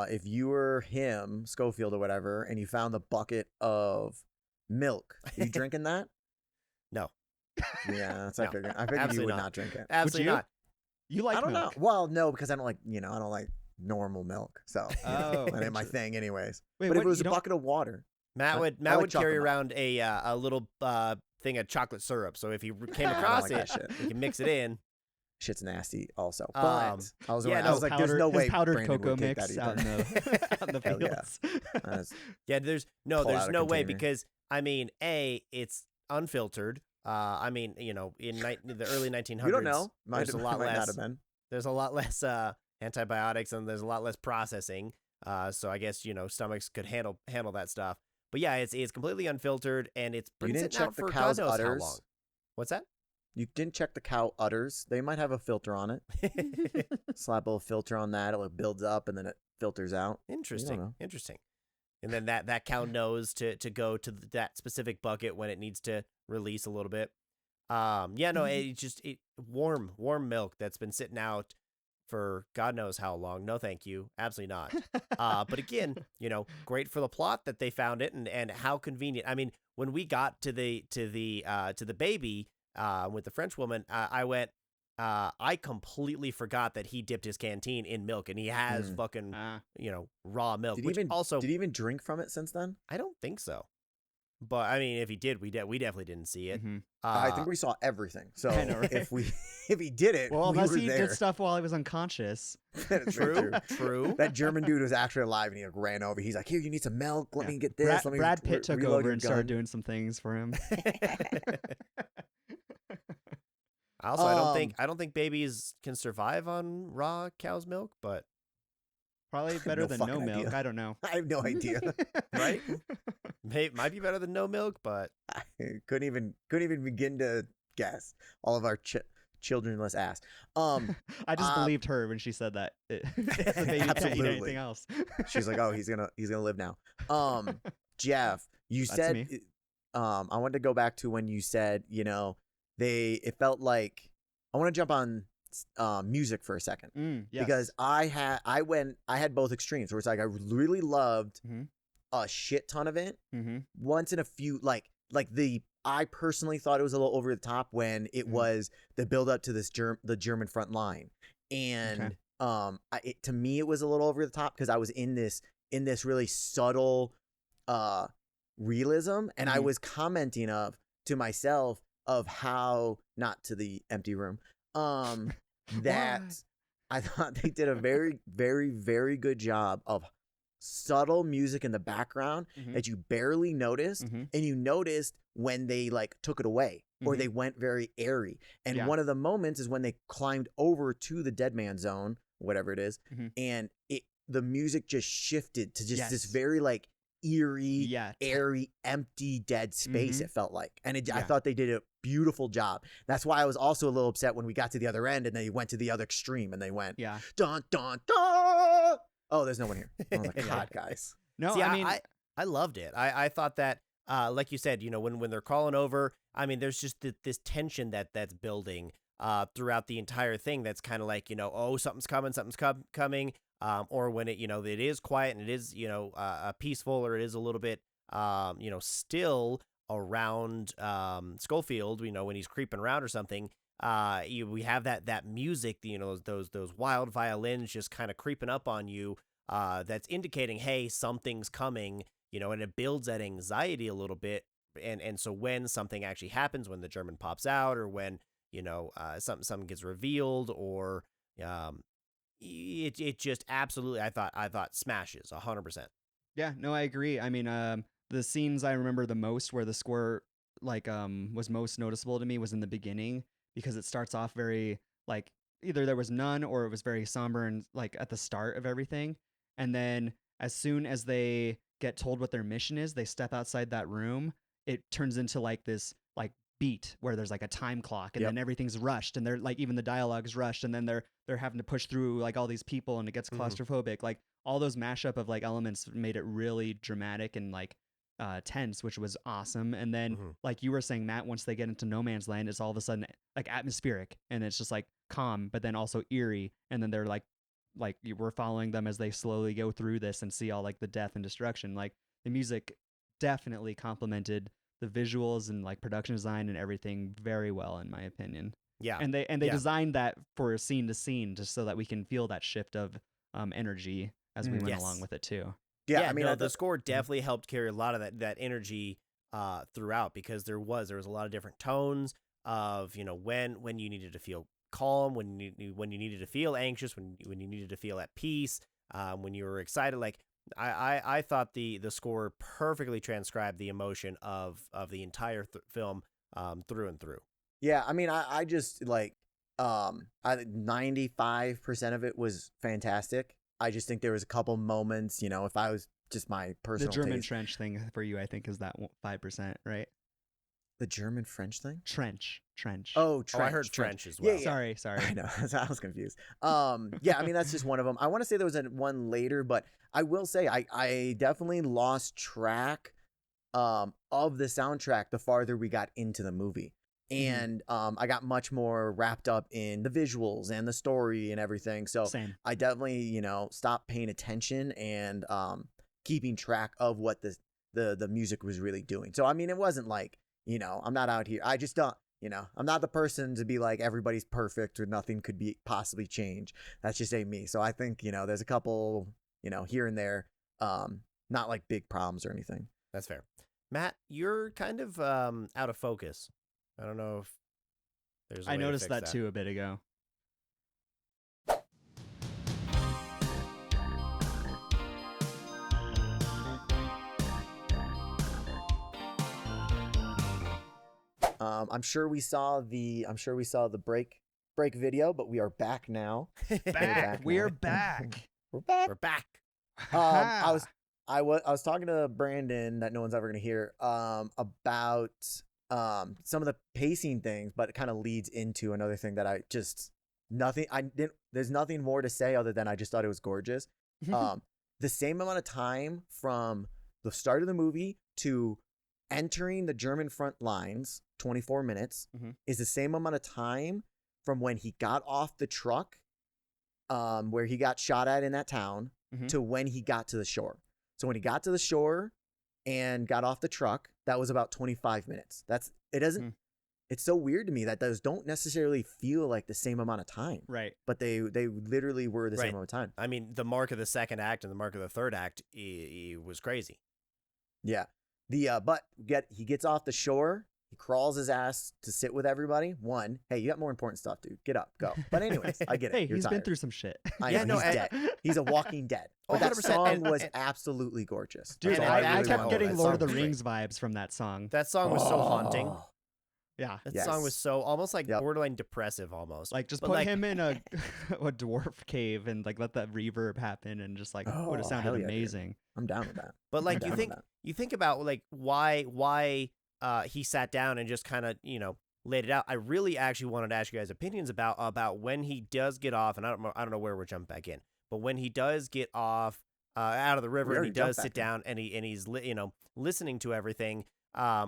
if you were him, Schofield or whatever, and you found the bucket of milk. Are you drinking that? No. Yeah, that's what No. I figured you Absolutely would not. not drink it. Absolutely you? not. You like I don't milk? know. Well, no, because I don't like I don't like normal milk. So Oh, that ain't my thing, anyways. Wait, But if what, it was you a don't- bucket of water, Matt I would like carry chocolate milk. around a little thing of chocolate syrup. So if he came I don't across like it, that shit. he can mix it in. Shit's nasty. Also, but I was, yeah, I was no, like, there's no way his powdered Brandon cocoa would take mix that out in either. the, out in the Hell yeah. fields. That's- Yeah, there's Pull out there's a no way container. because I mean, it's unfiltered. I mean, in the early 1900s, you don't know. there's a lot might not less. have been. There's a lot less antibiotics and there's a lot less processing. So I guess stomachs could handle that stuff. But yeah, it's completely unfiltered and it's been didn't sitting out check the for God cow's knows how udders? long. What's that? You didn't check the cow udders. They might have a filter on it. Slap a little filter on that. It builds up and then it filters out. Interesting. know. Interesting. And then that cow knows to go to that specific bucket when it needs to release a little bit. It's just warm milk that's been sitting out for God knows how long. No, thank you. Absolutely not. But again, great for the plot that they found it and how convenient. I mean, when we got to the baby with the French woman, I went. I completely forgot that he dipped his canteen in milk and he has fucking raw milk. Did which he even drink from it since then? I don't think so. But I mean, if he did, we definitely didn't see it. Mm-hmm. I think we saw everything. So I know, right? if he did it, Well, we unless were he there. did stuff while he was unconscious. That's very True. That German dude was actually alive and he ran over. He's like, "Here, you need some milk. Let me get this." Brad Pitt took reload over your and gun." started doing some things for him. Also, I don't think babies can survive on raw cow's milk, but Probably better No than no fucking milk. idea. I don't know. I have no idea. right? Might be better than no milk, but I couldn't even begin to guess. All of our childrenless ass. I just believed her when she said that. The baby can't eat Absolutely. anything else. She's like, "Oh, he's gonna live now." Jeff, you That's said, me. I wanted to go back to when you said, it felt like I want to jump on music for a second Yes. because I had both extremes where it's like I really loved Mhm. a shit ton of it. Mm-hmm. Once in a few, I personally thought it was a little over the top when it was the build up to the German front line, and to me it was a little over the top because I was in this really subtle realism, and I was commenting to myself of how, not to the empty room, that I thought they did a very, very, very good job of subtle music in the background that you barely noticed, and you noticed when they took it away or they went very airy. And one of the moments is when they climbed over to the dead man zone, whatever it is, and the music just shifted to just this very eerie, airy, empty, dead space. It felt like, and I thought they did a beautiful job. That's why I was also a little upset when we got to the other end and they went to the other extreme and they went dun dun dun. Oh, there's no one here. I was like, God, guys. No, see, I mean, I loved it. I thought that, like you said, when they're calling over, I mean, there's just this tension that's building throughout the entire thing. That's kind of like, oh, something's coming. Or when it is quiet and it is, peaceful, or it is a little bit, still around Schofield, when he's creeping around or something. We have that music, those wild violins just kind of creeping up on you. That's indicating, hey, something's coming, and it builds that anxiety a little bit. And so when something actually happens, when the German pops out, or when something gets revealed, or it just absolutely, I thought smashes 100%. Yeah, no, I agree. I mean, the scenes I remember the most where the score was most noticeable to me was in the beginning, because it starts off very either there was none or it was very somber and at the start of everything. And then as soon as they get told what their mission is, they step outside that room, it turns into like this like beat where there's like a time clock, and then everything's rushed, and they're like, even the dialogue's rushed, and then they're having to push through like all these people, and it gets claustrophobic. Like all those mashup of like elements made it really dramatic and like tense, which was awesome. And then like you were saying, Matt, once they get into no man's land, it's all of a sudden like atmospheric, and it's just like calm, but then also eerie. And then they're like we're following them as they slowly go through this and see all like the death and destruction. Like the music definitely complemented the visuals and like production design and everything very well, in my opinion. Yeah. And they designed that for scene to scene, just so that we can feel that shift of energy as we went along with it too. Yeah, I mean, the score definitely helped carry a lot of that energy throughout, because there was a lot of different tones of, you know, when you needed to feel calm, when you needed to feel anxious, when you needed to feel at peace, when you were excited. Like I thought the score perfectly transcribed the emotion of the entire film through and through. Yeah, I mean, I just like 95% of it was fantastic. I just think there was a couple moments, you know, if I was just my personal the German taste. trench thing for you, I think, is that 5%, right? The German French thing? Trench. Oh, trench. I heard trench as well. Sorry. I know. I was confused. Yeah, I mean, that's just one of them. I want to say there was one later, but I will say I definitely lost track of the soundtrack the farther we got into the movie. And I got much more wrapped up in the visuals and the story and everything. So Same. I definitely, you know, stopped paying attention and keeping track of what the music was really doing. So, I mean, it wasn't like, you know, I'm not out here. I just don't, you know, I'm not the person to be like, everybody's perfect or nothing could be possibly change. That's just ain't me. So I think, you know, there's a couple, you know, here and there, not like big problems or anything. That's fair. Matt, you're kind of out of focus. I don't know if there's a way I noticed to fix that too a bit ago. I'm sure we saw the break video, but we are back now. We're back. We're back. We're back. I was talking to Brandon, that no one's ever gonna hear, about some of the pacing things, but it kind of leads into another thing that there's nothing more to say other than I just thought it was gorgeous. The same amount of time from the start of the movie to entering the German front lines, 24 minutes, is the same amount of time from when he got off the truck, where he got shot at in that town, to when he got to the shore. So when he got to the shore and got off the truck, that was about 25 minutes. It's so weird to me that those don't necessarily feel like the same amount of time. Right. But they literally were the same amount of time. I mean, the mark of the second act and the mark of the third act was crazy. Yeah. But he gets off the shore. He crawls his ass to sit with everybody. One, hey, you got more important stuff, dude. Get up, go. But anyways, I get it. Hey, You're he's tired. been through some shit. I know, he's dead. He's a walking dead. But that 100%. song was absolutely gorgeous. Dude, And I really kept well. getting That Lord of the song was Rings vibes from that song. That song was so haunting. Yeah. That song was so almost like Yep. borderline depressive almost. Like, just But put like, him in a dwarf cave and like let that reverb happen, and just like would have hell sounded yeah, dude. amazing. I'm down with that. But like I'm down with that. you think about like why he sat down and just kind of, you know, laid it out. I really actually wanted to ask you guys opinions about when he does get off, and I don't know where we're jumping back in, but when he does get off out of the river and he does sit down and he's you know, listening to everything.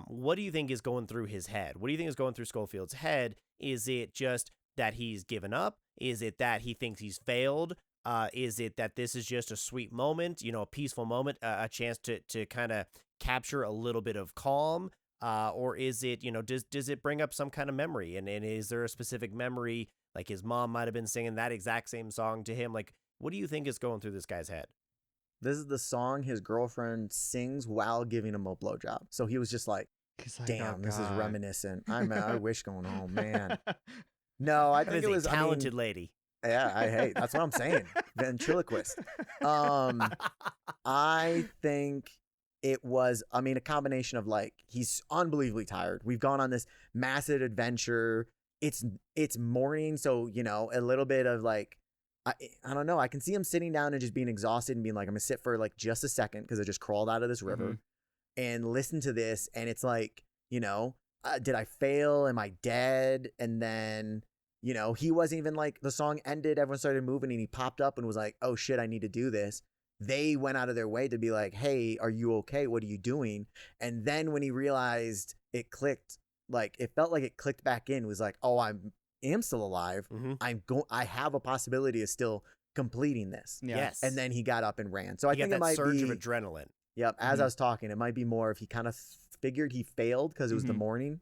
What do you think is going through his head? What do you think is going through Schofield's head? Is it just that he's given up? Is it that he thinks he's failed? Is it that this is just a sweet moment, you know, a peaceful moment, a chance to kind of capture a little bit of calm? Or is it, you know, does it bring up some kind of memory? And is there a specific memory, like his mom might have been singing that exact same song to him? Like, what do you think is going through this guy's head? This is the song his girlfriend sings while giving him a blowjob. So he was just like, damn, this is reminiscent. I wish going home, man. No, I think it was a talented lady. Yeah, that's what I'm saying. Ventriloquist. I think it was, I mean, a combination of like, he's unbelievably tired. We've gone on this massive adventure. It's morning, so, you know, a little bit of like I don't know. I can see him sitting down and just being exhausted and being like, I'm gonna sit for like just a second because I just crawled out of this river and listen to this. And it's like, did I fail? Am I dead? And then, he wasn't even like, the song ended, everyone started moving, and he popped up and was like, oh shit, I need to do this. They went out of their way to be like, hey, are you okay? What are you doing? And then when he realized it clicked, like it felt like it clicked back in, it was like, oh, I am still alive. I have a possibility of still completing this. Yeah. Yes. And then he got up and ran. So I think that it might surge be of adrenaline. Yep. As I was talking, it might be more if he kind of figured he failed because it was the morning.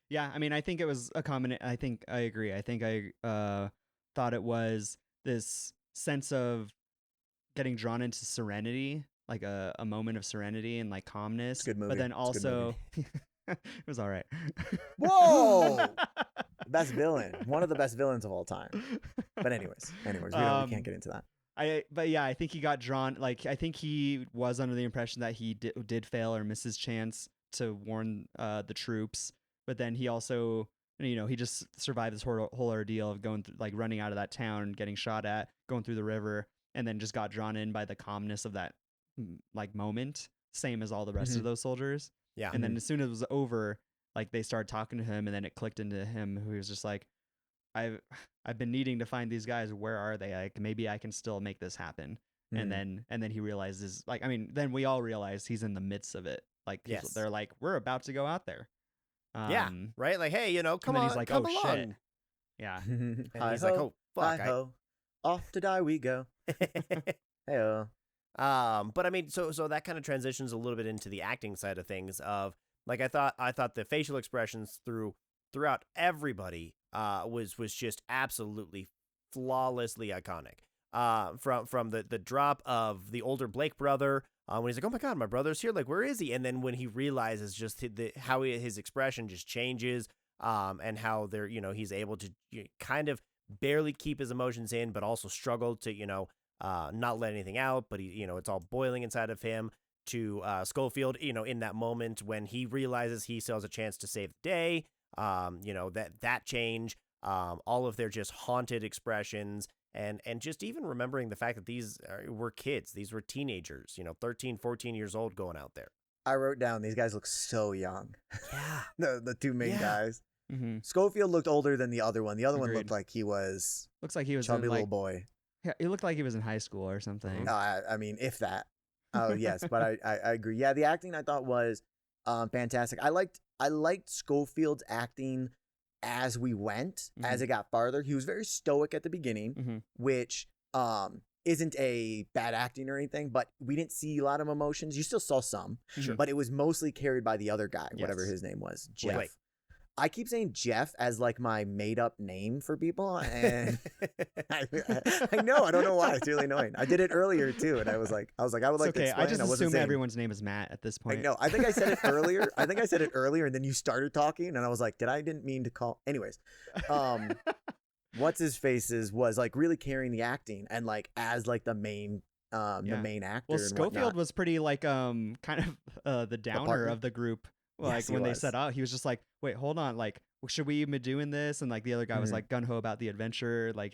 Yeah, I mean, I think it was a common. I think I agree. I think I thought it was this sense of getting drawn into serenity, like a moment of serenity and like calmness. Good movie. But then It's a good also, it was all right. Whoa! Best villain. One of the best villains of all time. But anyways, we can't get into that. But yeah, I think he got drawn. Like, I think he was under the impression that he did fail or miss his chance to warn the troops. But then he also, he just survived this whole ordeal of going through, like running out of that town, getting shot at, going through the river, and then just got drawn in by the calmness of that like moment, same as all the rest of those soldiers. Yeah. And then as soon as it was over, like they started talking to him, and then it clicked into him, who was just like, I've been needing to find these guys. Where are they? Like, maybe I can still make this happen. And then he realizes, like, I mean, then we all realize he's in the midst of it. Like, they're like, we're about to go out there. Yeah, right? Like, hey, come on, he's like, come oh, along. shit. Yeah. And he's like, oh, fuck. Hi-ho. Off to die we go. Hey-oh. But I mean, so that kind of transitions a little bit into the acting side of things of, like, I thought the facial expressions throughout everybody was just absolutely flawlessly iconic. From the drop of the older Blake brother, when he's like, oh my God, my brother's here, like, where is he? And then when he realizes just how his expression just changes, and how he's able to kind of barely keep his emotions in, but also struggle to, not let anything out, but he, it's all boiling inside of him, to Schofield, in that moment when he realizes he still has a chance to save the day, that change, all of their just haunted expressions, and just even remembering the fact that these were kids, these were teenagers, 13, 14 years old going out there. I wrote down, these guys look so young. Yeah. the two main guys. Mm-hmm. Schofield looked older than the other one. The other one Agreed. looked like he was Looks like he was chubby in, little boy. Yeah, it looked like he was in high school or something. I mean, if that. Oh yes, but I agree. Yeah, the acting I thought was fantastic. I liked Schofield's acting as we went, as it got farther. He was very stoic at the beginning, which isn't a bad acting or anything, but we didn't see a lot of emotions. You still saw some, but it was mostly carried by the other guy, whatever his name was, Geoff. Blake. I keep saying Geoff as like my made up name for people, and I know, I don't know why. It's really annoying. I did it earlier too, and I was like, I would like to explain. I just assume everyone's name is Matt at this point. No, I think I said it earlier. And then you started talking, and I was like, I didn't mean to call. Anyways, what's his faces was like really carrying the acting and like as like the main actor. Well, Schofield was pretty like kind of the downer of the group. Like when they set out, he was just like, wait, hold on, like, should we even be doing this? And like the other guy was like gung ho about the adventure, like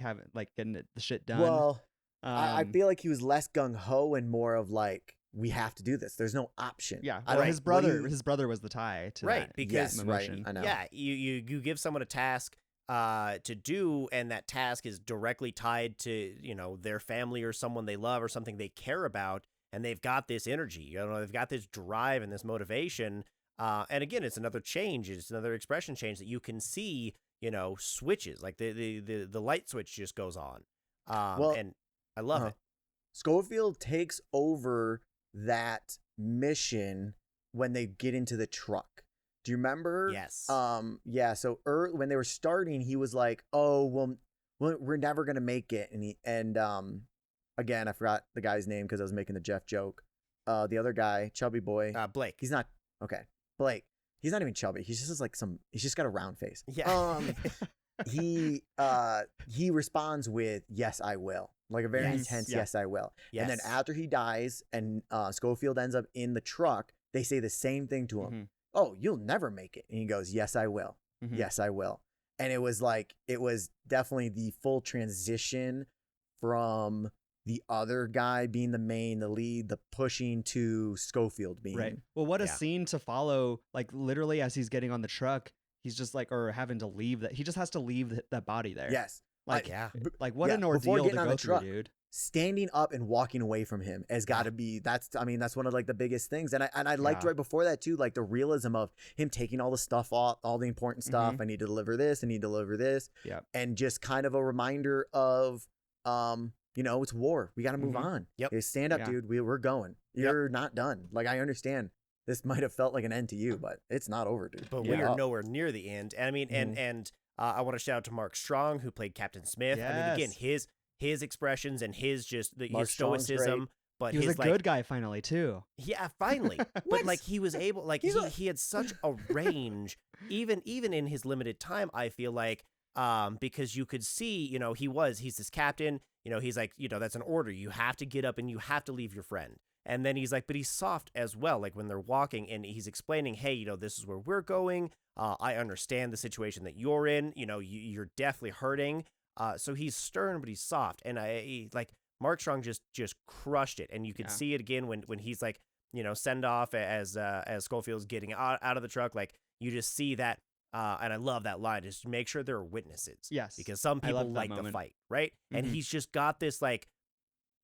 getting the shit done. Well, I feel like he was less gung ho and more of like, we have to do this. There's no option. Yeah, well, his brother was the tie to that. Because emotion. I know. Yeah, you give someone a task to do, and that task is directly tied to their family or someone they love or something they care about, and they've got this energy, they've got this drive and this motivation. And again, it's another change. It's another expression change that you can see, switches, like the light switch just goes on. And I love it. Schofield takes over that mission when they get into the truck. Do you remember? Yes. Yeah. So when they were starting, he was like, "Oh, well, we're never gonna make it." And again, I forgot the guy's name because I was making the Geoff joke. The other guy, chubby boy, Blake. He's not okay. Blake. He's not even chubby. He's just like he's just got a round face. Yeah. He responds with "Yes, I will," like a very intense "Yes, I will." Yes. And then after he dies and Schofield ends up in the truck, they say the same thing to him. Oh, you'll never make it. And he goes, "Yes, I will. Yes, I will." And it was definitely the full transition from the other guy being the lead, the pushing to Schofield being Right. Well, what a Yeah. scene to follow. Like literally as he's getting on the truck, he's just like, or having to leave that. He just has to leave that body there. Yes. Like, Yeah. like what yeah, an before ordeal to getting on go the through, truck. dude. Standing up and walking away from him has got to be that's one of like the biggest things. And I liked Yeah. right before that too, like the realism of him taking all the stuff off, all the important stuff. I need to deliver this, I need to deliver this. Yeah. And just kind of a reminder of it's war. We got to move on. Yep. Hey, stand up, Yeah. dude. We're going. You're not done. Like I understand this might have felt like an end to you, but it's not over, dude. But Get we are up. nowhere near the end. And I mean, and I want to shout out to Mark Strong, who played Captain Smith. I mean, again, Yes. his expressions and his Mark Strong's stoicism, great. but He was his a good guy finally too. yeah, finally. But What? like he was able, like he had such a range, even in his limited time. I feel like, because you could see, he's this captain. He's like, that's an order. You have to get up and you have to leave your friend. And then he's like, but he's soft as well. Like when they're walking and he's explaining, hey, this is where we're going. I understand the situation that you're in. You're definitely hurting. So he's stern, but he's soft. And Mark Strong just crushed it. And you could see it again when he's like, send off as Schofield's getting out of the truck. Like you just see that. And I love that line. Just make sure there are witnesses. Yes. Because some I people love that like the moment. fight, right? And he's just got this like,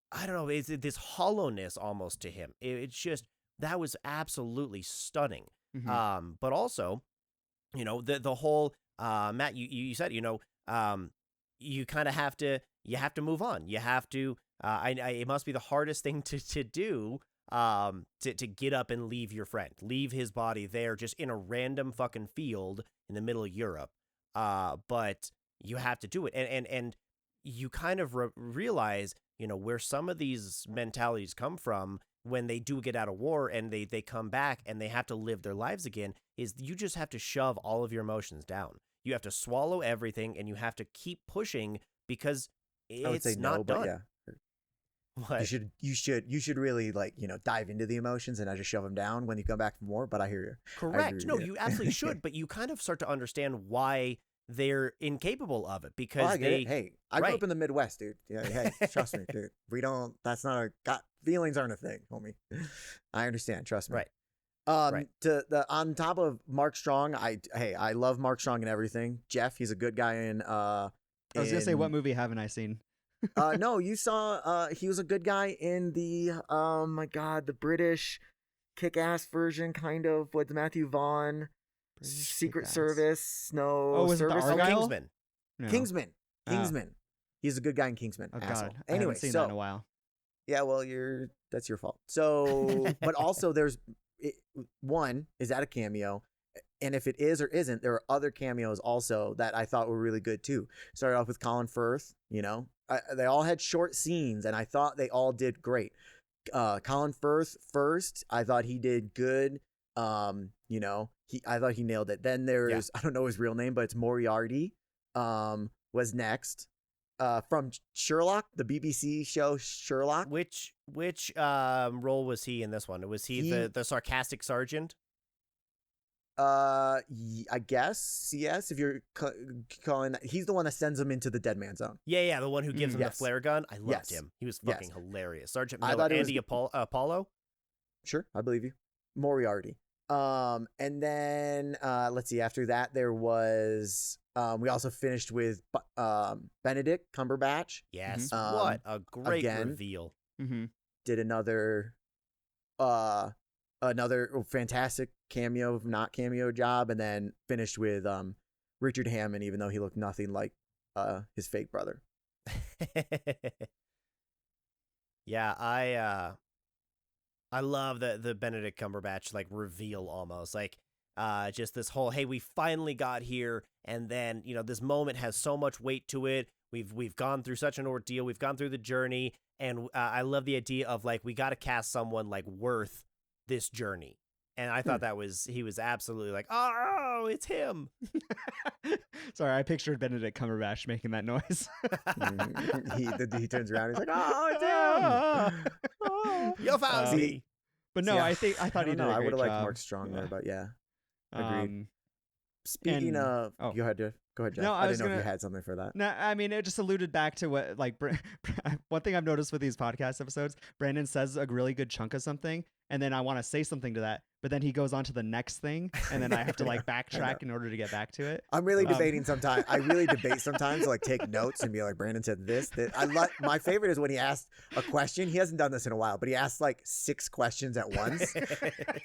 I don't know, it's this hollowness almost to him. It's just, that was absolutely stunning. But also, the whole, Matt, you said, you kind of have to move on. You have to, it must be the hardest thing to do, to get up and leave your friend, leave his body there just in a random fucking field in the middle of Europe. But you have to do it. And you kind of realize, where some of these mentalities come from when they do get out of war and they come back and they have to live their lives again, is you just have to shove all of your emotions down. You have to swallow everything and you have to keep pushing because I would say it's not no, done. but yeah. What? You should really dive into the emotions and not just shove them down when you come back from war. But I hear you. Correct. No, you. you absolutely should, but you kind of start to understand why they're incapable of it because Oh, I get it. Hey, I grew right. up in the Midwest, dude. Yeah, hey, trust me, dude. That's not feelings aren't a thing, homie. I understand. Trust me. Right. Right. On top of Mark Strong, I love Mark Strong and everything. Geoff, he's a good guy in. I was gonna say, what movie haven't I seen? No, you saw. He was a good guy in the. My God, the British kick-ass version, kind of with Matthew Vaughn. Secret Kick-Ass. Service, no. Oh, was it the service. Argyle? Kingsman. No. Kingsman. He's a good guy in Kingsman. Oh asshole. God. I Anyway, haven't seen so that in a while. yeah, well, that's your fault. So, but also one, is that a cameo? And if it is or isn't, there are other cameos also that I thought were really good too. Started off with Colin Firth. They all had short scenes, and I thought they all did great. Colin Firth first, I thought he did good. I thought he nailed it. Then there's I don't know his real name, but it's Moriarty. Was next. From Sherlock, the BBC show Sherlock. Which role was he in this one? Was he the sarcastic sergeant? I guess yes. If you're calling that, he's the one that sends him into the dead man zone. Yeah, the one who gives him the Yes. flare gun. I loved Yes. him. He was fucking hilarious. Sergeant I Miller, thought it was Andy Apollo. Sure, I believe you. Moriarty. And then let's see. After that, there was. We also finished with Benedict Cumberbatch. Yes, Mhm. what a great again. reveal. Mm-hmm. Did another fantastic not cameo job, and then finished with Richard Hammond, even though he looked nothing like his fake brother. Yeah, I love the Benedict Cumberbatch like reveal almost like just this whole, hey, we finally got here, and then this moment has so much weight to it. We've gone through such an ordeal. We've gone through the journey, and I love the idea of like we got to cast someone like worth this journey. And I thought he was absolutely like, oh, it's him. Sorry, I pictured Benedict Cumberbatch making that noise. He turns around. He's like, oh, it's him. Oh. You found me. But no, Yeah. I thought he did a I great would have liked job. Mark Strong there, but yeah. Agreed. Speaking And- of, oh. go ahead, Jeff. No, I was didn't know if gonna- you had something for that. No, I mean, it just alluded back to what, like, one thing I've noticed with these podcast episodes, Brandon says a really good chunk of something, and then I want to say something to that, but then he goes on to the next thing, and then I have to, like, backtrack in order to get back to it. I'm really debating sometimes. I really debate sometimes to like take notes and be like, Brandon said this. My favorite is when he asked a question. He hasn't done this in a while, but he asked like 6 questions at once,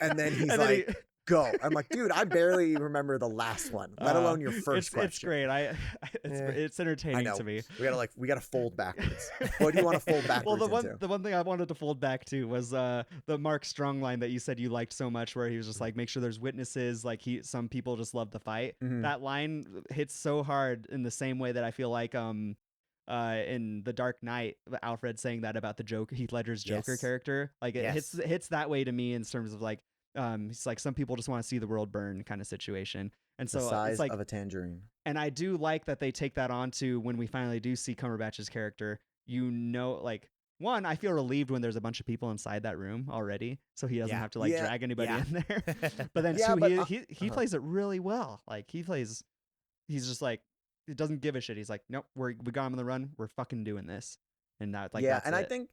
and then he's And then like, "Go." I'm like, dude, I barely remember the last one, let alone your first question. It's great. It's entertaining to me. We gotta fold backwards. What do you want to fold backwards Well, into? the one thing I wanted to fold back to was the Mark Strong line that you said you liked so much, where he was just like, make sure there's witnesses. Like some people just love the fight. Mhm. That line hits so hard in the same way that I feel like in The Dark Knight, Alfred saying that about the Joker, Heath Ledger's Joker Yes. character. Like it Yes. hits that way to me in terms of like he's like, some people just want to see the world burn kind of situation. And The so size it's like, of a tangerine. and I do like that they take that on to when we finally do see Cumberbatch's character. Like, one, I feel relieved when there's a bunch of people inside that room already, so he doesn't Yeah. have to like Yeah. drag anybody Yeah. in there. But then Yeah, two, but, he plays it really well. Like he's just like, he doesn't give a shit. He's like, nope, we got him on the run. We're fucking doing this. And that, like, yeah, that's and it.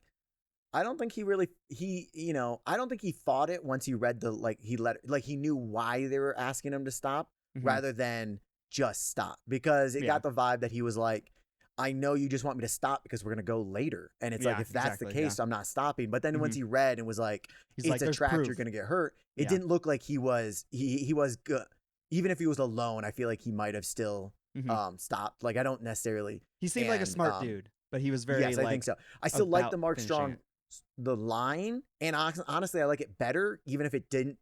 I don't think he really I don't think he fought it once he read he knew why they were asking him to stop Mhm. rather than just stop, because it Yeah. got the vibe that he was like, I know you just want me to stop because we're gonna go later, and it's like, Yeah, if that's exactly, the case, I'm not stopping. But then once Mhm. he read and was like, He's it's like, a "There's trap, you're proof." gonna get hurt. It Yeah. didn't look like he was good. Even if he was alone, I feel like he might have still Mhm. stopped. Like, I don't necessarily. He seemed like a and, smart dude, but he was very Yes, like, I think so. I still like the about Mark finishing Strong, it. the line, and honestly, I like it better, even if it didn't,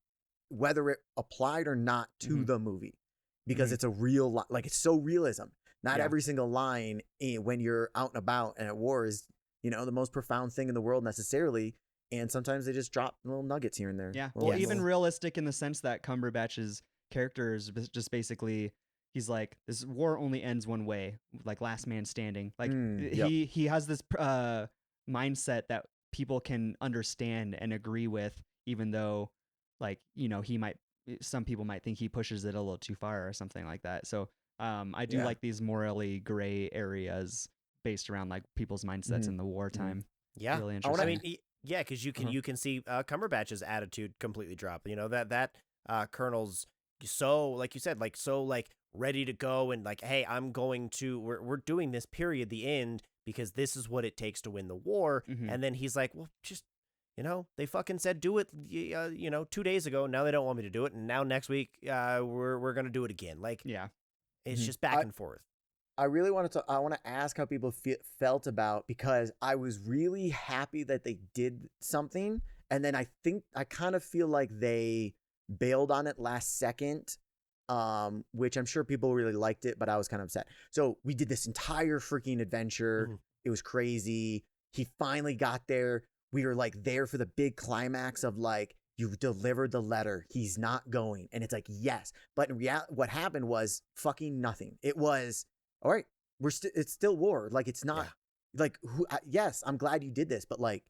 whether it applied or not to Mhm. the movie, because Mhm. it's a real like, it's so realism. Not Yeah. every single line when you're out and about and at war is the most profound thing in the world necessarily, and sometimes they just drop little nuggets here and there. Yeah. Little- Well, even little- realistic in the sense that Cumberbatch's character is just basically, he's like, this war only ends one way, like last man standing. Like Yep. he has this mindset that people can understand and agree with, even though, like, some people might think he pushes it a little too far or something like that. So I do Yeah. like these morally gray areas based around like people's mindsets Mhm. in the wartime. Yeah. Really I interesting. wanna- mean, yeah, because you Uh-huh. can see Cumberbatch's attitude completely drop. That Colonel's so, like you said, like so like ready to go, and like, hey, we're doing this period, the end, because this is what it takes to win the war. Mhm. And then he's like, well, just they fucking said do it 2 days ago. Now they don't want me to do it, and now next week we're gonna do it again. Like, Yeah. it's Mhm. just back and forth. I want to ask how people felt about, because I was really happy that they did something, and then I kind of feel like they bailed on it last second, which I'm sure people really liked it, but I was kind of upset. So we did this entire freaking adventure. Mhm. It was crazy. He finally got there. We were like there for the big climax of like, you delivered the letter. He's not going. And it's like, yes. But in reality, what happened was fucking nothing. It was, all right, it's still war. Like, it's not like, yes, I'm glad you did this, but like,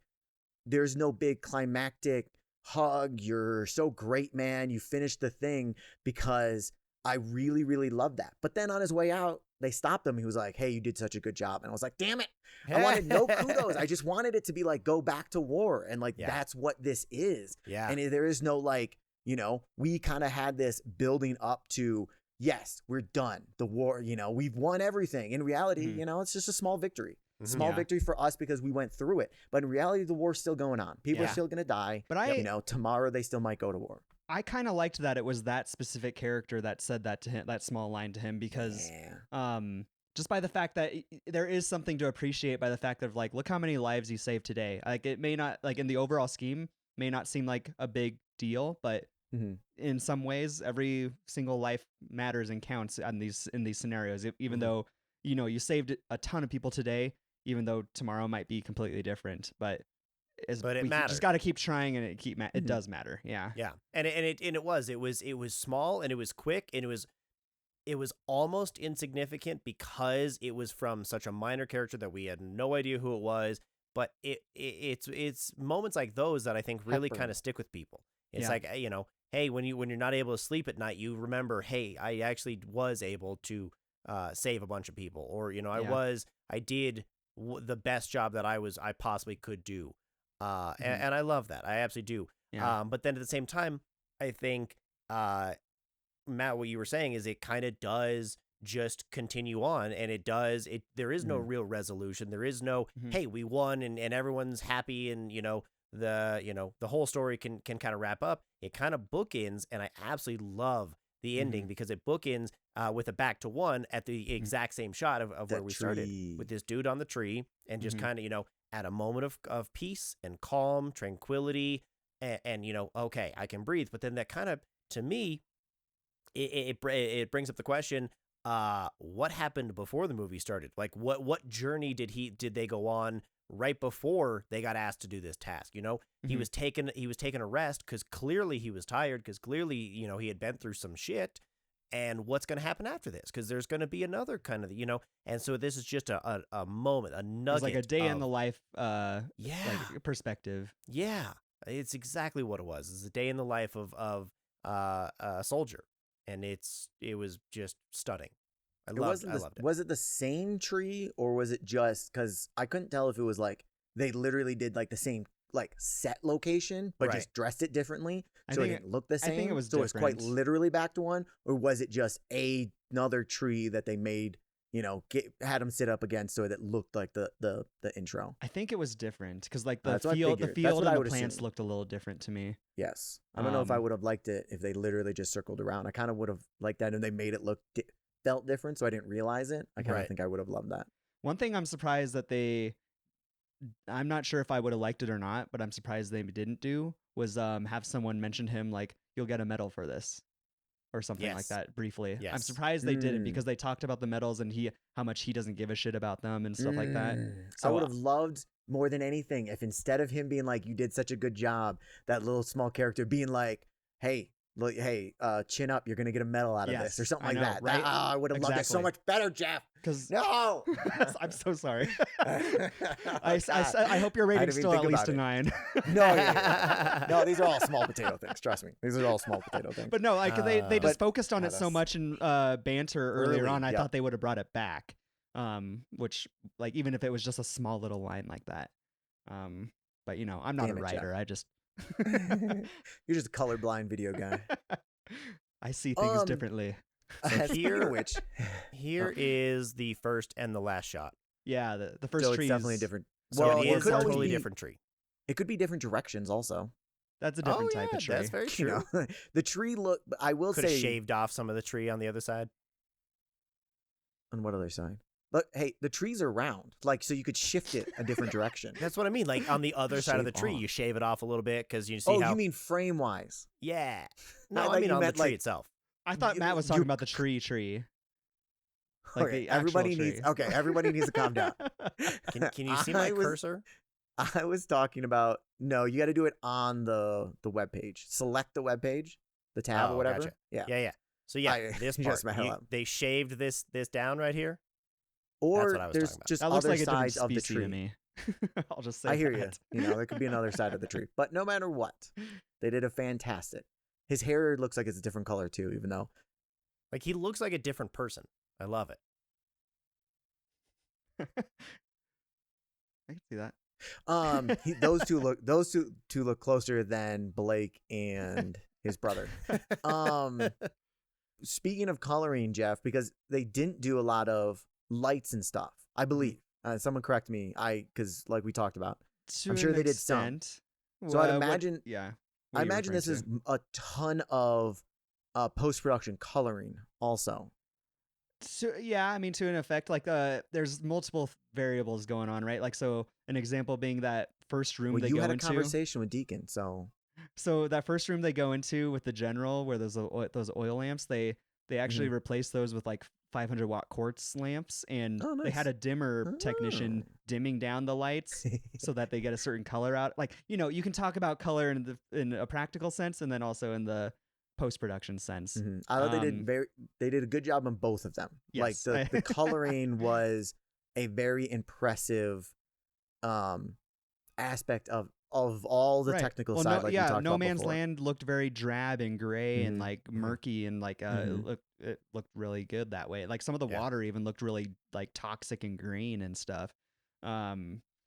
there's no big climactic hug. You're so great, man. You finished the thing, because I really, really love that. But then on his way out, they stopped him. He was like, hey, you did such a good job. And I was like, damn it. I wanted no kudos. I just wanted it to be like, go back to war. And like, that's what this is. Yeah. And there is no like, we kind of had this building up to, yes, we're done. The war, we've won everything. In reality, Mhm. It's just a small victory. Mhm. Small Yeah. victory for us because we went through it. But in reality, the war's still going on. People are Yeah. still going to die. But Tomorrow they still might go to war. I kind of liked that it was that specific character that said that to him, that small line to him, because just by the fact that there is something to appreciate by the fact of like, look how many lives you saved today. Like, it may not, like, in the overall scheme, may not seem like a big deal, but Mhm. in some ways, every single life matters and counts in these scenarios. Even Mhm. though you saved a ton of people today, even though tomorrow might be completely different, but it we mattered. just got to keep trying, and it Mhm. does matter. Yeah. Yeah, and it was small, and it was quick, and it was almost insignificant because it was from such a minor character that we had no idea who it was. But it's moments like those that I think really Hepburn. kind of stick with people. It's Yeah. like, hey, when you're not able to sleep at night, you remember, hey, I actually was able to save a bunch of people, or I did the best job that I possibly could do, and I love that. I absolutely do. Yeah. But then at the same time, I think Matt, what you were saying is it kind of does just continue on, and there is no real resolution. There is no, hey, we won and everyone's happy, and the whole story can kind of wrap up. It kind of bookends, and I absolutely love the ending because it bookends with a back to one at the exact same shot of where we started, with this dude on the tree, and just kind of at a moment of peace and calm, tranquility, and okay, I can breathe. But then that kind of, to me, it brings up the question, what happened before the movie started? Like what journey did they go on right before they got asked to do this task? He was taking a rest because clearly he was tired, because clearly he had been through some shit. And what's going to happen after this? Because there's going to be another kind of and so this is just a moment, a nugget. It's like a day in the life like perspective. Yeah, it's exactly what it was. It's a day in the life of a soldier, and it was just stunning. I loved it. Was it the same tree, or was it just, because I couldn't tell if it was like they literally did like the same like set location, but just dressed it differently, so it didn't look the same? I think it was so it's quite literally back to one, or was it just another tree that they made, had them sit up against so that looked like the intro? I think it was different because like the field field and the plants assume. looked a little different to me. Yes, I don't know if I would have liked it if they literally just circled around. I kind of would have liked that, and they made it look felt different, so I didn't realize it. I kind of think I would have loved that. One thing I'm surprised that I'm not sure if I would have liked it or not, but I'm surprised they didn't do was have someone mention him like, you'll get a medal for this, or something like that briefly. Yes. I'm surprised they didn't, because they talked about the medals and how much he doesn't give a shit about them and stuff like that. So I would have loved more than anything if instead of him being like, you did such a good job, that little small character being like, hey, look, chin up, you're gonna get a medal out of this, or something like that. Right? I would have loved it so much better, Geoff. No, I'm so sorry. I hope your rating's still at least a 9. No, these are all small potato things. Trust me, these are all small potato things. But no, like they just focused on it so much in banter earlier on. I thought they would have brought it back, which, like, even if it was just a small little line like that. But I'm not a writer. Geoff. I just You're just a colorblind video guy. I see things differently. So here is the first and the last shot. Yeah, the first so tree is definitely a different. So it is a totally totally different tree. It could be different directions also. That's a different type of tree. That's very true. The tree look. I will could say, have shaved off some of the tree on the other side. On what other side? But hey, the trees are round, like, so you could shift it a different direction. That's what I mean. Like on the other side of the tree, you shave it off a little bit because you see how. You mean frame wise? Yeah. No, I mean on the tree itself. I thought Matt was talking about the tree. Like okay, the everybody tree. needs. Okay, everybody needs to calm down. Can you see my cursor? I was talking about, no, you got to do it on the web page. Select the web page, the tab or whatever. Gotcha. Yeah. So this part, they shaved this down right here. Or that's what I was there's talking about. just That looks other like a different sides of the species tree. to me. I'll just say I hear that. you. There could be another side of the tree. But no matter what, they did a fantastic. His hair looks like it's a different color too, even though. Like he looks like a different person. I love it. I can see that. Those two look closer than Blake and his brother. Speaking of coloring, Geoff, because they didn't do a lot of lights and stuff, I believe. Someone correct me. Because like we talked about, I'm sure they did some. So I'd imagine. I imagine this is a ton of post-production coloring also. So, yeah, I mean, to an effect, like there's multiple variables going on, right? Like, so an example being that first room they go into. You had a conversation with Deakins, So that first room they go into with the general, where those oil lamps, they actually replaced those with like 500-watt quartz lamps, and they had a dimmer technician dimming down the lights so that they get a certain color out. Like, you can talk about color in a practical sense, and then also in the post-production sense. I thought they did a good job on both of them. Yes. Like the coloring was a very impressive aspect of of all the Right. technical Well, side, like we talked No about Man's before. Land looked very drab and gray and Mhm. like murky and like Mhm. it looked really good that way. Like some of the Yeah. water even looked really like toxic and green and stuff.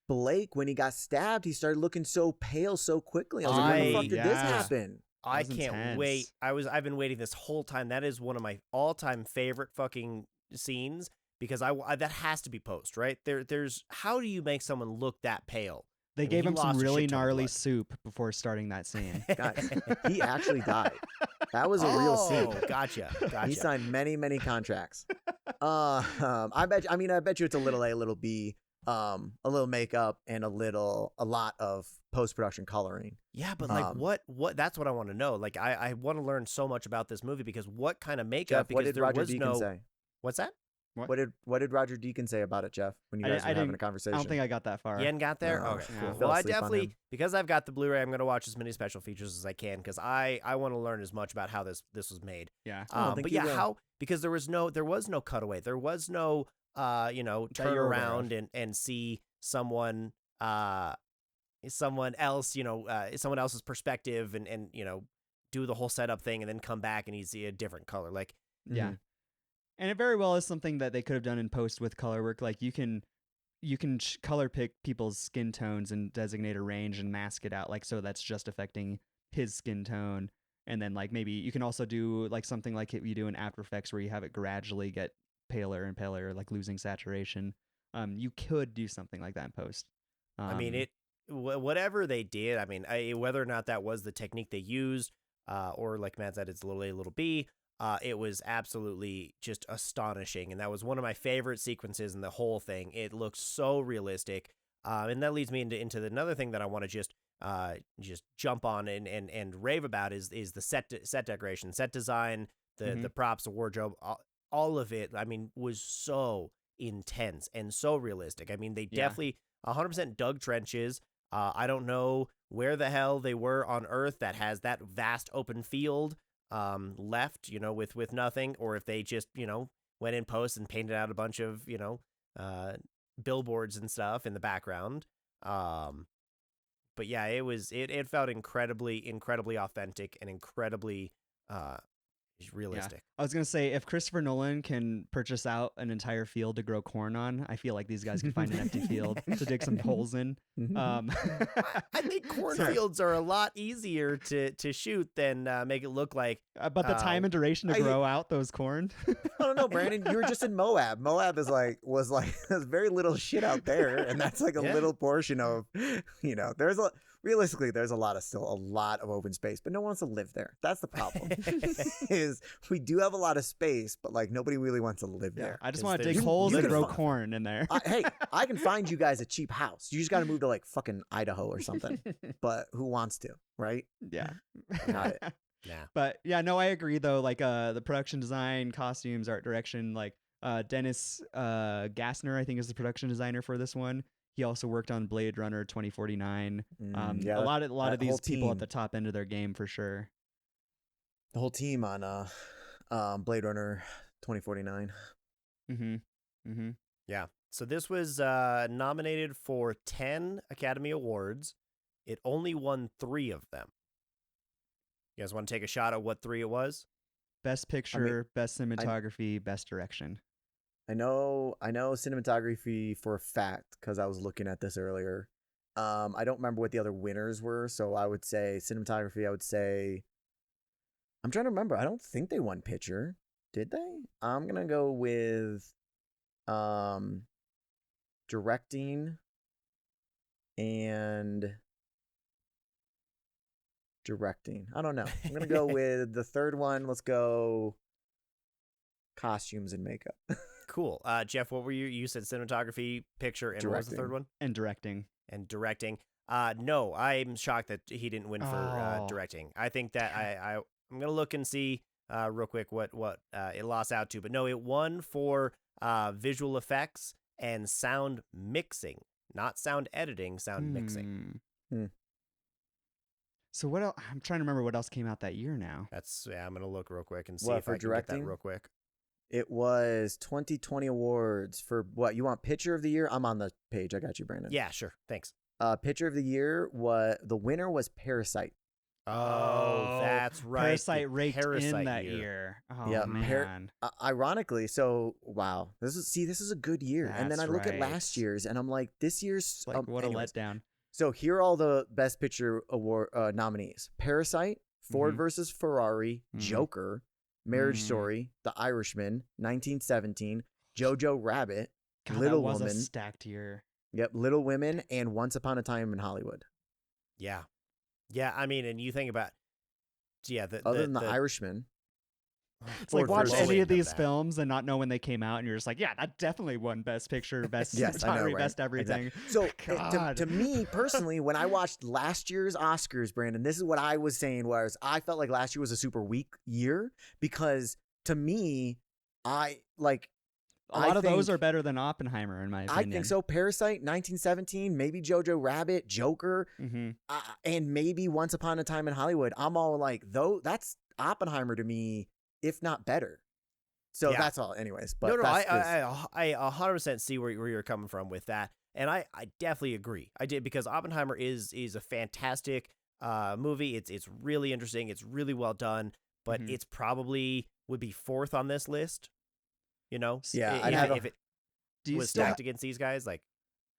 Blake, when he got stabbed, he started looking so pale so quickly. I was like, when the fuck did this yeah. happen? I was can't intense. wait. I've been waiting this whole time. That is one of my all-time favorite fucking scenes because I that has to be post, right? There's how do you make someone look that pale? They I mean, gave he him some lost a really shit ton of gnarly blood. soup before starting that scene. Guys, he actually died. That was a real scene. Oh, gotcha. He signed many, many contracts. I bet you it's a little A, a little B, a little makeup, and a lot of post-production coloring. Yeah, but like what that's what I want to know. Like I want to learn so much about this movie because what kind of makeup? Jeff, what Because did there Roger was Deakins no. say? What's that? What did Roger Deakins say about it, Jeff? When you guys were having a conversation, I don't think I got that far. You hadn't got there? No, Okay, yeah. cool. Fell Well, I asleep on definitely, him. because I've got the Blu-ray, I'm going to watch as many special features as I can because I want to learn as much about how this was made. Yeah. I don't think But you yeah, will. because there was no cutaway. There was no, That turn you're aware around of. and see someone else, someone else's perspective and do the whole setup thing and then come back and he's a different color. Like, Yeah. Mhm. And it very well is something that they could have done in post with color work. Like you can color pick people's skin tones and designate a range and mask it out, like so that's just affecting his skin tone. And then like maybe you can also do like something like you do in After Effects where you have it gradually get paler and paler, like losing saturation. You could do something like that in post. I mean, whatever they did, I mean, whether or not that was the technique they used, or like Matt said, it's a little A, little B. It was absolutely just astonishing, and that was one of my favorite sequences in the whole thing. It looked so realistic, and that leads me into another thing that I want to just jump on and rave about is the set decoration, set design, the props, the wardrobe, all of it. I mean, was so intense and so realistic. I mean, they definitely 100% dug trenches. I don't know where the hell they were on Earth that has that vast open field left, with nothing, or if they just, went in post and painted out a bunch of, billboards and stuff in the background. But yeah, it felt incredibly authentic and incredibly realistic. I was gonna say if Christopher Nolan can purchase out an entire field to grow corn on, I feel like these guys can find an empty field to dig some holes in. I think cornfields are a lot easier to shoot than make it look like. But the time and duration to grow out those corn. I don't know, Brandon. You were just in Moab. Moab was there's very little shit out there, and that's like a little portion of, realistically, there's still a lot of open space, but no one wants to live there. That's the problem. Is we do have a lot of space, but like nobody really wants to live there. I just 'Cause want to there's dig holes and grow literally- corn in there. Hey, I can find you guys a cheap house. You just got to move to like fucking Idaho or something. But who wants to, right? Yeah. Not it. Nah. But yeah, no, I agree though. Like the production design, costumes, art direction, like Dennis Gassner, I think is the production designer for this one. He also worked on Blade Runner 2049. A lot of these people at the top end of their game for sure. The whole team on Blade Runner 2049. Yeah. So this was nominated for 10 Academy Awards. It only won 3 of them. You guys want to take a shot at what 3 it was? Best picture, best cinematography, best direction. I know cinematography for a fact because I was looking at this earlier. I don't remember what the other winners were, so I would say cinematography. I would say I'm trying to remember. I don't think they won picture. Did they? I'm gonna go with directing and directing. I don't know. I'm gonna go with the third one. Let's go costumes and makeup. Cool. Jeff, what were you said cinematography, picture, and what was the third one? And directing. And directing. No, I'm shocked that he didn't win for directing. I think that I'm gonna look and see real quick what it lost out to, but no, it won for visual effects and sound mixing, not sound editing, sound mixing. So what else? I'm trying to remember what else came out that year now. I'm gonna look real quick and see What, if for I can directing? get that real quick. It was 2020 awards for what? You want picture of the year? I'm on the page. I got you, Brandon. Yeah, sure. Thanks. Picture of the year the winner was Parasite. Oh, that's right. Parasite the raked in Parasite that year. year. Oh Yeah, man. Ironically, so wow, this is a good year. And then I That's look at last right. year's, and I'm like, this year's Like what anyways. a letdown. So here are all the Best Picture award nominees: Parasite, Ford Mhm. versus Ferrari, Mhm. Joker, Marriage Mm. Story, The Irishman, 1917, Jojo Rabbit, God, Little that was Woman, a stacked year. yep, Little Women, and Once Upon a Time in Hollywood. Yeah. Yeah, I mean, and you think about, yeah, Other than The Irishman, It's like Ford watch versus- any low of end these that. films and not know when they came out, and you're just like, yeah, that definitely won Best Picture, Best Yes, I know, Cinematography, right? Best everything. Exactly. So God. to me personally, when I watched last year's Oscars, Brandon, this is what I was saying was I felt like last year was a super weak year because to me, a lot of those think- are better than Oppenheimer, in my I opinion. think so. Parasite, 1917, maybe Jojo Rabbit, Joker, Mm-hmm. and maybe Once Upon a Time in Hollywood. I'm all like, though, that's Oppenheimer to me, if not better. So Yeah. that's all. Anyways, but no, that's I 100% see where you're coming from with that, and I definitely agree. I did, because Oppenheimer is a fantastic movie. It's really interesting. It's really well done, but Mhm. it's probably would be fourth on this list. You know, Yeah, if it Do you was still stacked against these guys, like,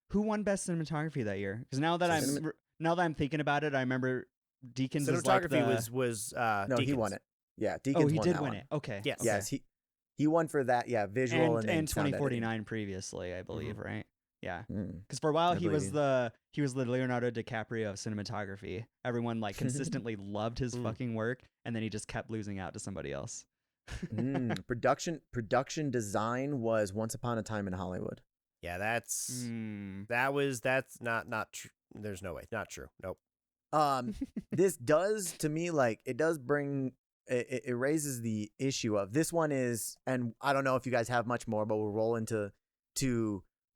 who won Best Cinematography that year? Because now that Cinema- now that I'm thinking about it, I remember Deakins is like cinematography the was no, he Deakins. won it. Yeah, Deakins oh he won did that win one. it. Okay. Yes. Okay. Yes, he won for that. Yeah, visual and then and sound editing. 2049 previously, I believe, right? Yeah. Mm. Because for a while I he was believe the Leonardo DiCaprio of cinematography. Everyone like consistently loved his Mm. fucking work, and then he just kept losing out to somebody else. Production design was Once Upon a Time in Hollywood. Yeah, that's Mm. that's not true. There's no way, not true. Nope. This does to me like it does bring it raises the issue of this one is, and I don't know if you guys have much more, but we'll roll into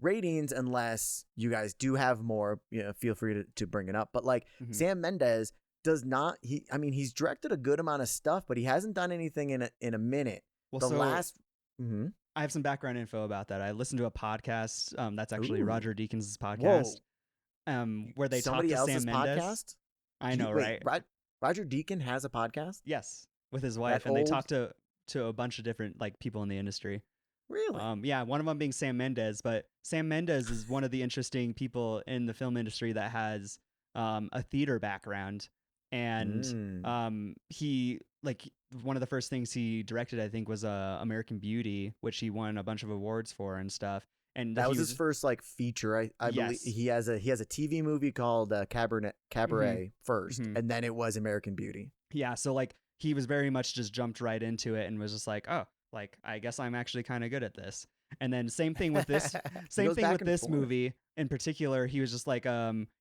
ratings unless you guys do have more. You know, feel free to bring it up. But like Mhm. Sam Mendes does not. I mean, he's directed a good amount of stuff, but he hasn't done anything in a minute. Well, The so last. Mhm. I have some background info about that. I listened to a podcast. That's actually Ooh. Roger Deakins' Whoa. podcast. Where they Somebody talk to else's Sam Mendes. podcast. I know, Wait, right? Roger Deakins has a podcast. Yes, with his wife, That and they old? talk to a bunch of different like people in the industry. Really? Yeah, one of them being Sam Mendes, but Sam Mendes is one of the interesting people in the film industry that has a theater background, and he like one of the first things he directed, I think, was American Beauty, which he won a bunch of awards for and stuff. And That he was his first like feature. I believe Yes. he has a TV movie called Cabaret first, Mhm. and then it was American Beauty. Yeah, so like he was very much just jumped right into it and was just like, oh, like I guess I'm actually kind of good at this. And then same thing with this, same goes thing back with and this forth. movie in particular. He was just like,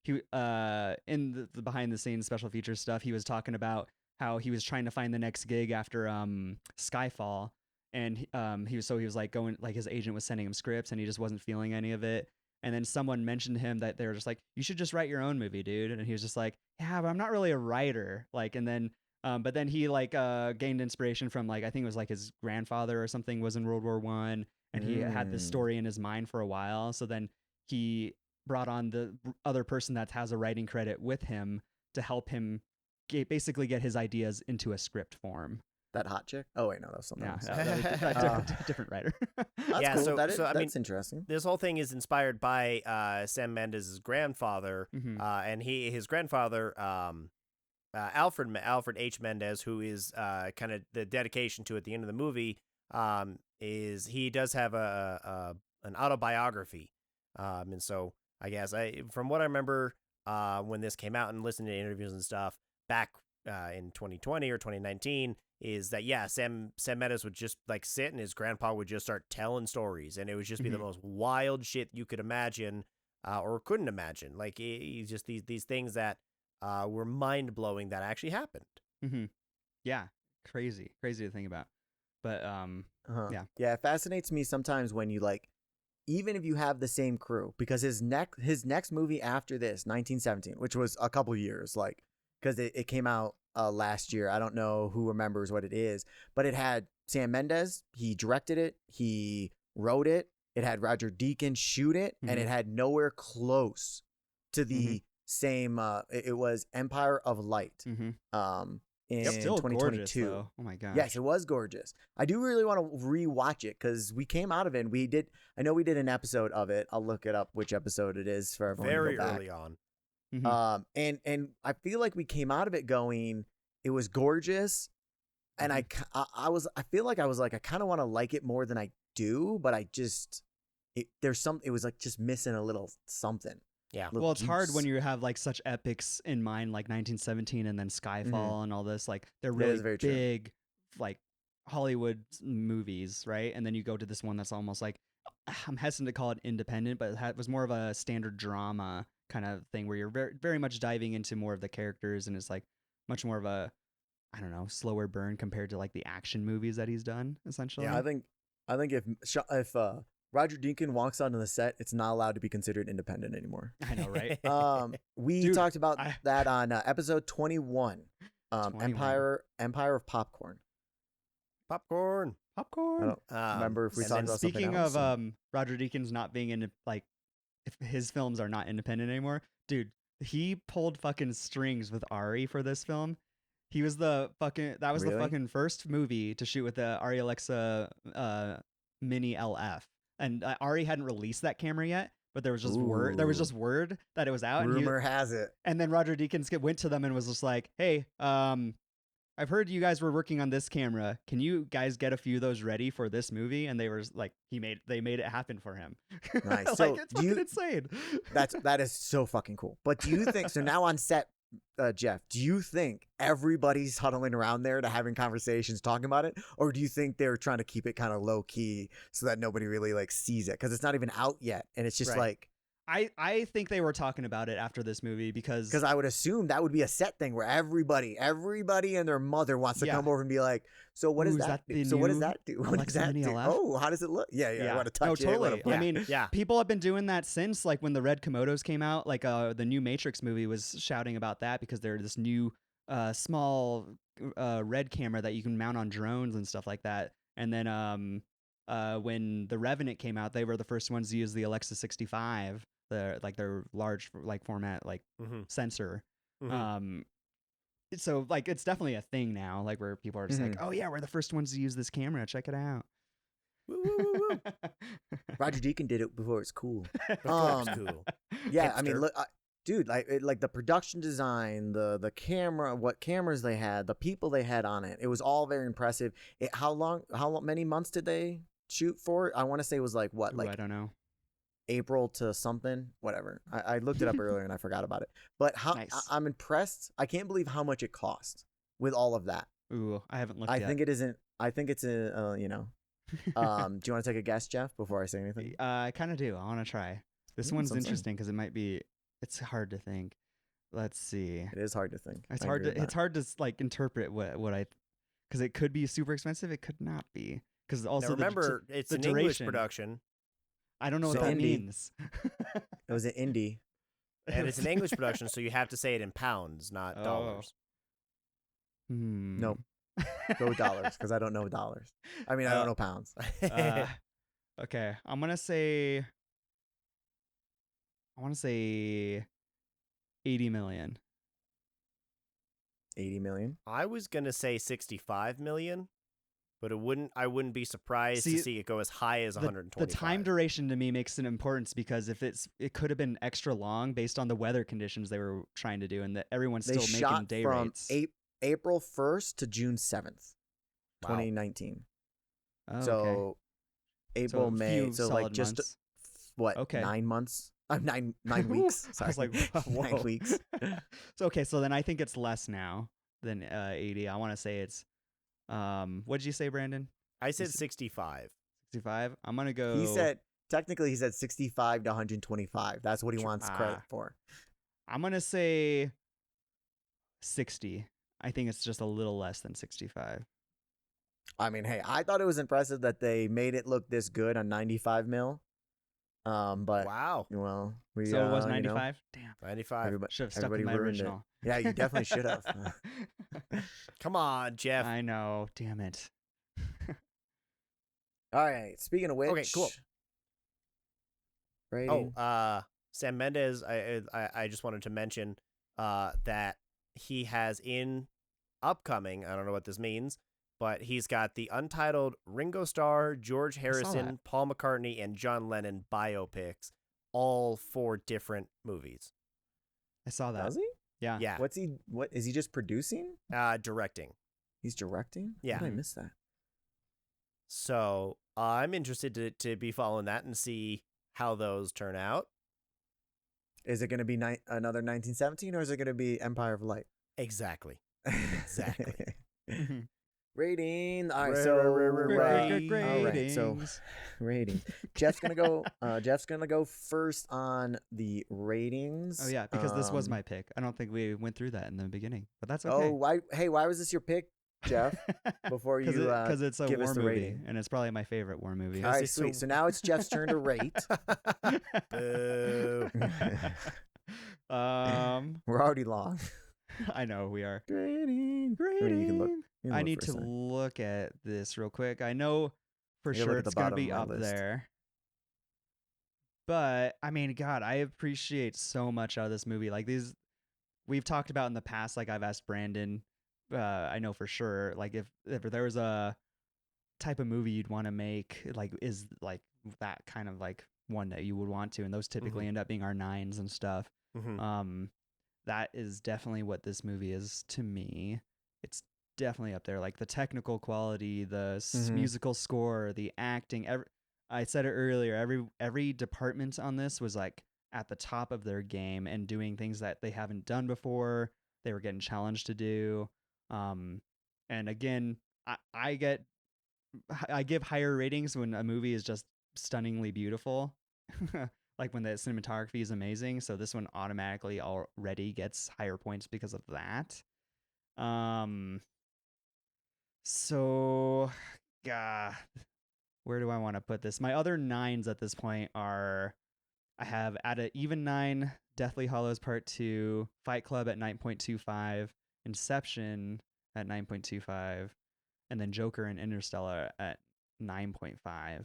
he in the behind the scenes special feature stuff, he was talking about how he was trying to find the next gig after Skyfall, and he was like going, like his agent was sending him scripts and he just wasn't feeling any of it. And then someone mentioned to him that they were just like, you should just write your own movie, dude. And he was just like, yeah, but I'm not really a writer. Like, and then but then he like gained inspiration from like I think it was like his grandfather or something was in World War I, and he had this story in his mind for a while. So then he brought on the other person that has a writing credit with him to help him basically get his ideas into a script form. That hot chick? Oh wait, no, that was something Yeah, else. that was different writer. That's Yeah, cool. so- That is, so, I mean, that's interesting. This whole thing is inspired by Sam Mendes' grandfather, Mhm. and his grandfather, Alfred H. Mendes, who is kind of the dedication to at the end of the movie, is he does have an autobiography, and so I guess from what I remember when this came out and listening to interviews and stuff back in 2020 or 2019, is that Sam Mendes would just like sit and his grandpa would just start telling stories, and it would just be the most wild shit you could imagine or couldn't imagine. Like he's just these things that were mind blowing that actually happened. Mm-hmm. Yeah, crazy to think about. But Yeah, it fascinates me sometimes when you like, even if you have the same crew, because his next movie after this, 1917, which was a couple years, like, because it came out last year. I don't know who remembers what it is, but it had Sam Mendes. He directed it. He wrote it. It had Roger Deakins shoot it, and it had nowhere close to the same. It was Empire of Light. In Still 2022. gorgeous, though. Oh my gosh. Yes, it was gorgeous. I do really want to rewatch it because we came out of it. And we did. I know we did an episode of it. I'll look it up which episode it is for everyone. Very to go back. early on. And I feel like we came out of it going, it was gorgeous, and I feel like I was like I kind of want to like it more than I do, but I just it was like just missing a little something. Yeah. Well, it's hard when you have like such epics in mind, like 1917 and then Skyfall and all this. Like they're really big, like Hollywood movies, right? And then you go to this one that's almost like, I'm hesitant to call it independent, but it was more of a standard drama kind of thing where you're very, very much diving into more of the characters, and it's like much more of a, I don't know, slower burn compared to like the action movies that he's done, essentially. Yeah, I think if Roger Deakins walks onto the set, it's not allowed to be considered independent anymore. I know, right? We talked about that on episode 21. 21. Empire of Popcorn. Popcorn. I don't remember if we talked about speaking something else. of Roger Deakins not being in, like, if his films are not independent anymore, dude, he pulled fucking strings with Ari for this film. He was the fucking first movie to shoot with the Ari Alexa Mini LF. And Ari hadn't released that camera yet, but there was just word that it was out. Rumor has it. And then Roger Deakins went to them and was just like, "Hey, I've heard you guys were working on this camera. Can you guys get a few of those ready for this movie?" And they were like, they made it happen for him. Nice. Like, So it's fucking insane. That is so fucking cool. But do you think so? Now on set, Geoff, do you think everybody's huddling around there to having conversations, talking about it, or do you think they're trying to keep it kind of low key so that nobody really like sees it because it's not even out yet, and it's just like. I think they were talking about it after this movie because I would assume that would be a set thing where everybody and their mother wants to come over and be like, so what does that do? So what does that do? What does that do? Oh, how does it look? Yeah. I want to touch it. Totally. I mean, people have been doing that since like when the Red Komodos came out, like the new Matrix movie was shouting about that because they're this new small red camera that you can mount on drones and stuff like that. And then when The Revenant came out, they were the first ones to use the Alexa 65. Their large like format like sensor. So like it's definitely a thing now, like where people are just like, oh yeah, we're the first ones to use this camera. Check it out. Woo, woo, woo, woo. Roger Deakins did it before it's cool. Before it's cool. Yeah, Hipster. I mean, look, dude, like the production design, the camera, what cameras they had, the people they had on it, it was all very impressive. How many months did they shoot for? I want to say it was like what, like I don't know. April to something, whatever. I looked it up earlier and I forgot about it. But Nice. I'm impressed. I can't believe how much it cost with all of that. Ooh, I haven't looked I yet. think it isn't. I think it's a you know. Do you want to take a guess, Geoff, before I say anything? I kind of do. I want to try. This one's something. interesting because it might be. It's hard to think. Let's see. It is hard to think. It's hard to like interpret what I, because it could be super expensive. It could not be because also now remember it's the an duration. English production. I don't know So what that indie. means. It was an indie. And it's an English production, so you have to say it in pounds, not dollars. Nope. Go dollars, because I don't know dollars. I mean, I don't know pounds. Okay, I want to say 80 million. 80 million. I was gonna say 65 million, but I wouldn't be surprised to see it go as high as 125. The time duration to me makes an importance because if it could have been extra long based on the weather conditions they were trying to do, and that everyone's They still shot making day from rates. April 1st to June 7th, 2019. Oh, So okay. April, a May. few So like solid just months. what? Okay. 9 months? 9 weeks. Sorry. I was like, whoa. 9 weeks. So okay, so then I think it's less now than 80. I want to say it's what did you say, Brandon? I said 65. 65. I'm gonna go. He said 65 to 125. That's what he wants credit for. I'm gonna say 60. I think it's just a little less than 65. I mean, hey, I thought it was impressive that they made it look this good on 95 mil. But Wow. well, we So it was you know, 95. Damn. 95. Should have stuck everybody with my ruined it. original. Yeah, you definitely should have. Come on, Geoff. I know. Damn it. All right. Speaking of which, Okay, cool. rating. Sam Mendes, I just wanted to mention that he has in upcoming, I don't know what this means, but he's got the untitled Ringo Starr, George Harrison, Paul McCartney, and John Lennon biopics, all 4 different movies. I saw that. Does he? Yeah. Yeah. What is he just producing? Directing. He's directing? Yeah. How did I miss that? So I'm interested to be following that and see how those turn out. Is it going to be another 1917 or is it going to be Empire of Light? Exactly. Exactly. Rating. All right, so rating. Jeff's gonna go. Jeff's gonna go first on the ratings. Oh yeah, because this was my pick. I don't think we went through that in the beginning, but that's okay. Oh, why? Hey, why was this your pick, Jeff? Before you because it's a give war us the movie, rating. and it's probably my favorite war movie. All right, sweet. So now it's Jeff's turn to rate. Boo. We're already long. I know we are. Rating. Rating. I mean, you can look. I need to look at this real quick. I know for You're sure look at the it's going to bottom be of my up list. there. But I mean, God, I appreciate so much out of this movie. Like these, we've talked about in the past. Like I've asked Brandon, I know for sure. Like if there was a type of movie you'd want to make, like is like that kind of like one that you would want to, and those typically end up being our 9s and stuff. That is definitely what this movie is to me. It's definitely up there. Like the technical quality, the musical score, the acting. I said it earlier. Every department on this was like at the top of their game and doing things that they haven't done before. They were getting challenged to do. And again, I give higher ratings when a movie is just stunningly beautiful. Like when the cinematography is amazing. So this one automatically already gets higher points because of that. So, God, where do I want to put this? My other 9s at this point are, I have at an even 9, Deathly Hallows Part 2, Fight Club at 9.25, Inception at 9.25, and then Joker and Interstellar at 9.5.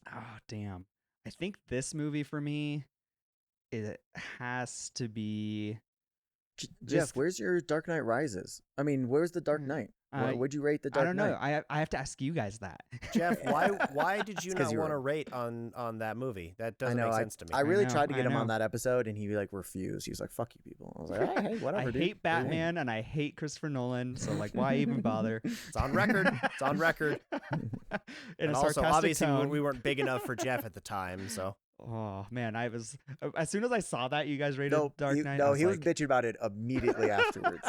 Oh, damn. I think this movie for me, it has to be... Jeff, where's your Dark Knight Rises? I mean, where's the Dark Knight? Would you rate the Dark Knight? I don't know. I have to ask you guys that. Jeff, why did you not you're want to rate on that movie? That doesn't make sense to me. I really know, tried to get I him on know. that episode, and he like refused. He was like, "Fuck you, people." I was like, "Hey, whatever, I dude." hate Batman and I hate Christopher Nolan, so like, why even bother? It's on record. It's on record. In And a also, sarcastic obviously, tone. we weren't big enough for Jeff at the time, so. Oh man, I was as soon as I saw that you guys rated Dark Knight. No, he was like, bitching about it immediately afterwards.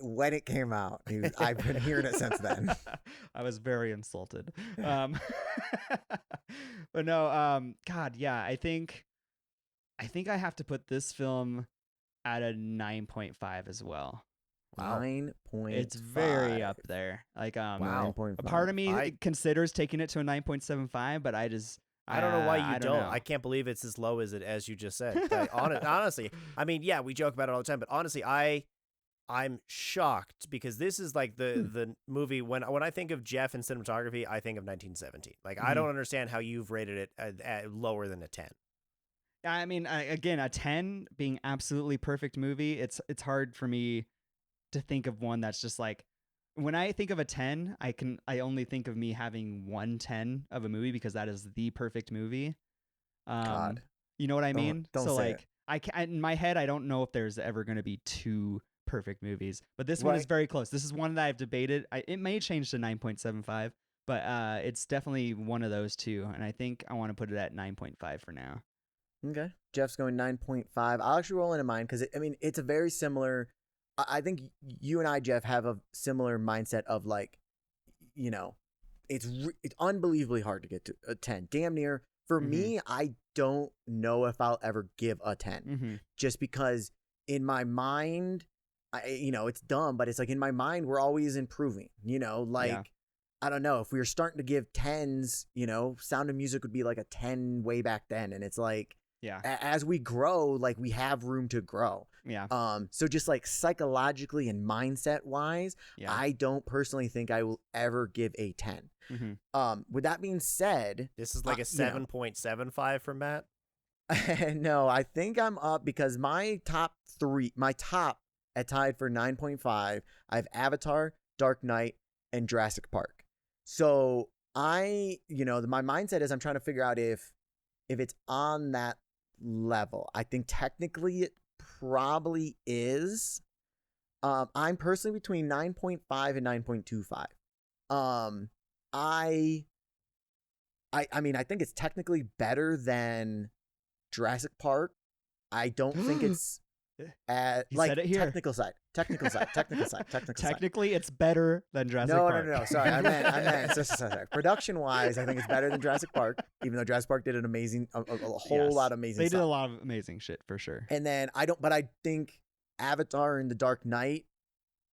When it came out, I've been hearing it since then. I was very insulted. But no, God, yeah, I think I have to put this film at a 9.5 as well. Wow. 9.5. It's very up there. Like, Wow. 9.5. a part of me I- considers taking it to a 9.75, but I don't know why you I don't. know. I can't believe it's as low as you just said. Like, honestly, I mean, yeah, we joke about it all the time, but honestly, I'm shocked because this is like the movie when I think of Geoff and cinematography, I think of 1917. Like, I don't understand how you've rated it at lower than a 10. I mean, again, a 10 being absolutely perfect movie. It's hard for me to think of one that's just like, when I think of a 10, I only think of me having one 10 of a movie because that is the perfect movie. God. You know what I mean? Don't so say like, in my head, I don't know if there's ever going to be 2 perfect movies, but this one is Right. very close. This is one that I've debated. It may change to 9.75, but it's definitely one of those 2, and I think I want to put it at 9.5 for now. Okay. Jeff's going 9.5. I'll actually roll into mine because it's a very similar. I think you and I, Jeff, have a similar mindset of like, it's unbelievably hard to get to a 10. Damn near. For me, I don't know if I'll ever give a 10 just because in my mind, it's dumb, but it's like in my mind, we're always improving, I don't know if we were starting to give 10s, Sound of Music would be like a 10 way back then. And it's like, Yeah. As we grow, like we have room to grow. Yeah. So just like psychologically and mindset wise, Yeah. I don't personally think I will ever give a 10. With that being said, This is like a 7.75 for Matt. no, I think I'm up because my top at tied for 9.5. I have Avatar, Dark Knight, and Jurassic Park. So my mindset is I'm trying to figure out if it's on that level. I think technically it probably is. I'm personally between 9.5 and 9.25. I mean, I think it's technically better than Jurassic Park. I don't think it's at He like said it here. technical side. Technically, it's better than Jurassic Park. No. Sorry, I meant. Sorry. Production wise, I think it's better than Jurassic Park. Even though Jurassic Park did an amazing, a whole lot of amazing. They stuff. did a lot of amazing shit for sure. And then I think Avatar and The Dark Knight.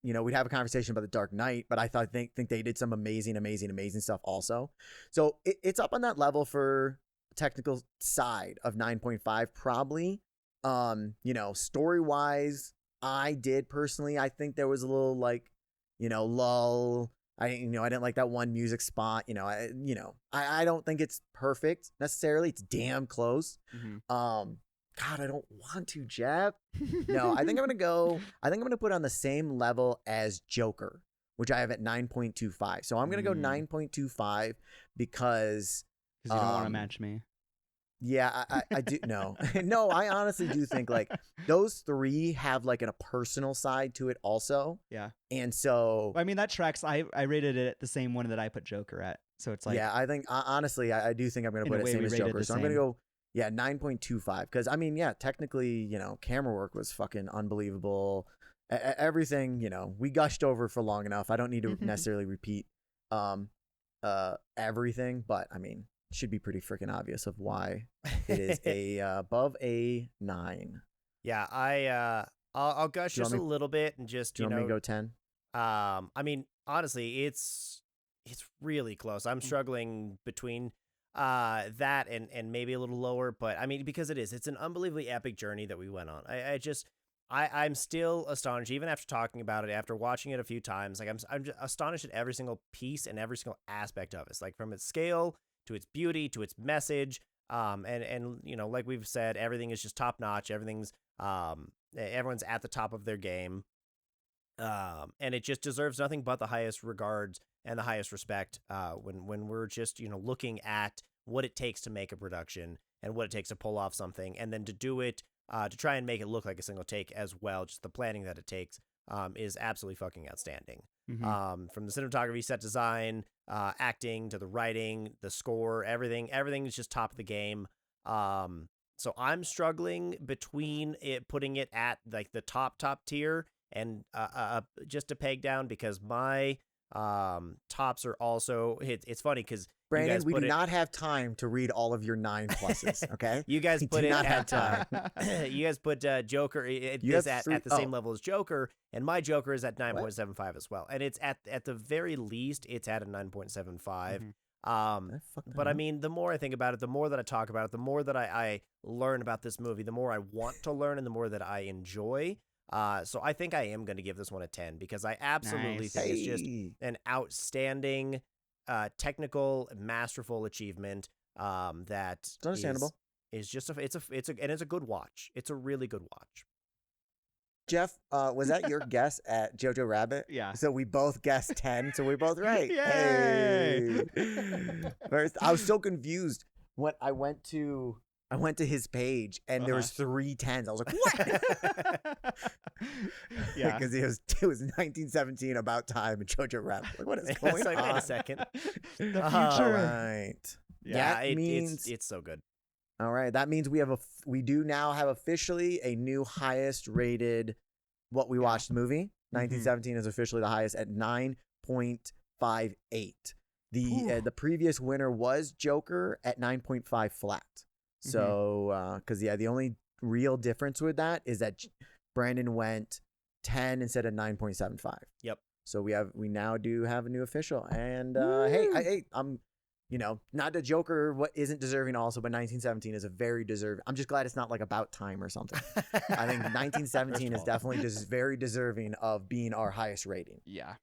We'd have a conversation about The Dark Knight, but I think they did some amazing stuff also. So it's up on that level for technical side of 9.5 probably. Story wise, I think there was a little like, lull. I didn't like that one music spot. I don't think it's perfect necessarily. It's damn close. God, I don't want to, Jeff. No, I think I'm gonna put it on the same level as Joker, which I have at 9.25. So I'm gonna go 9.25 because you don't want to match me. Yeah, I do. No, no, I honestly do think like those three have like a personal side to it also. Yeah. And so, I mean, that tracks. I rated it the same one that I put Joker at. So it's like, yeah, I think honestly, I do think I'm going to put it same as Joker. So I'm going to go, 9.25. Because I mean, technically, camera work was fucking unbelievable. Everything, we gushed over for long enough. I don't need to necessarily repeat everything, but I mean, should be pretty freaking obvious of why it is above a 9. Yeah, I'll gush just a little bit and just do you want me to go 10? I mean, honestly, it's really close. I'm struggling between that and maybe a little lower, but I mean, because it's an unbelievably epic journey that we went on. I'm still astonished, even after talking about it, after watching it a few times. Like I'm just astonished at every single piece and every single aspect of it. It's like from its scale to its beauty, to its message, and like we've said, everything is just top notch. Everything's everyone's at the top of their game, and it just deserves nothing but the highest regards and the highest respect. When we're just looking at what it takes to make a production and what it takes to pull off something, and then to do it to try and make it look like a single take as well. Just the planning that it takes is absolutely fucking outstanding. From the cinematography, set design, acting to the writing, the score, everything is just top of the game. So I'm struggling between putting it at like the top tier and just a peg down, because my tops are also it's funny because Brandon, we do not have time to read all of your 9 pluses. Okay, you guys put it not at have time. you guys put Joker is at the same level as Joker, and my Joker is at 9.75 as well, and it's at the very least it's at a 9.75. But I mean, the more I think about it, the more that I talk about it, the more that I learn about this movie, the more I want to learn and the more that I enjoy. So I think I am going to give this one a 10 because I absolutely think it's just an outstanding technical, masterful achievement that it's understandable. Is just it's a good watch. It's a really good watch. Jeff, was that your guess at Jojo Rabbit? Yeah. So we both guessed 10, so we're both right. Yay! Hey. First, I was so confused when I went to his page and there was 3 10s. I was like, what? Yeah. Because it was 1917, About Time, and Jojo Rabbit. Like, what is going It's like, on? wait a second. The future. All right. Yeah, That means it's so good. all right. That means we do now have officially a new highest rated What We Watched movie. 1917 is officially the highest at 9.58. The previous winner was Joker at 9.5 flat. So, because the only real difference with that is that Brandon went 10 instead of 9.75. Yep. So we now do have a new official. And hey, I'm not the Joker what isn't deserving also, but 1917 is a very deserving. I'm just glad it's not like About Time or something. I think 1917 is definitely just very deserving of being our highest rating. Yeah.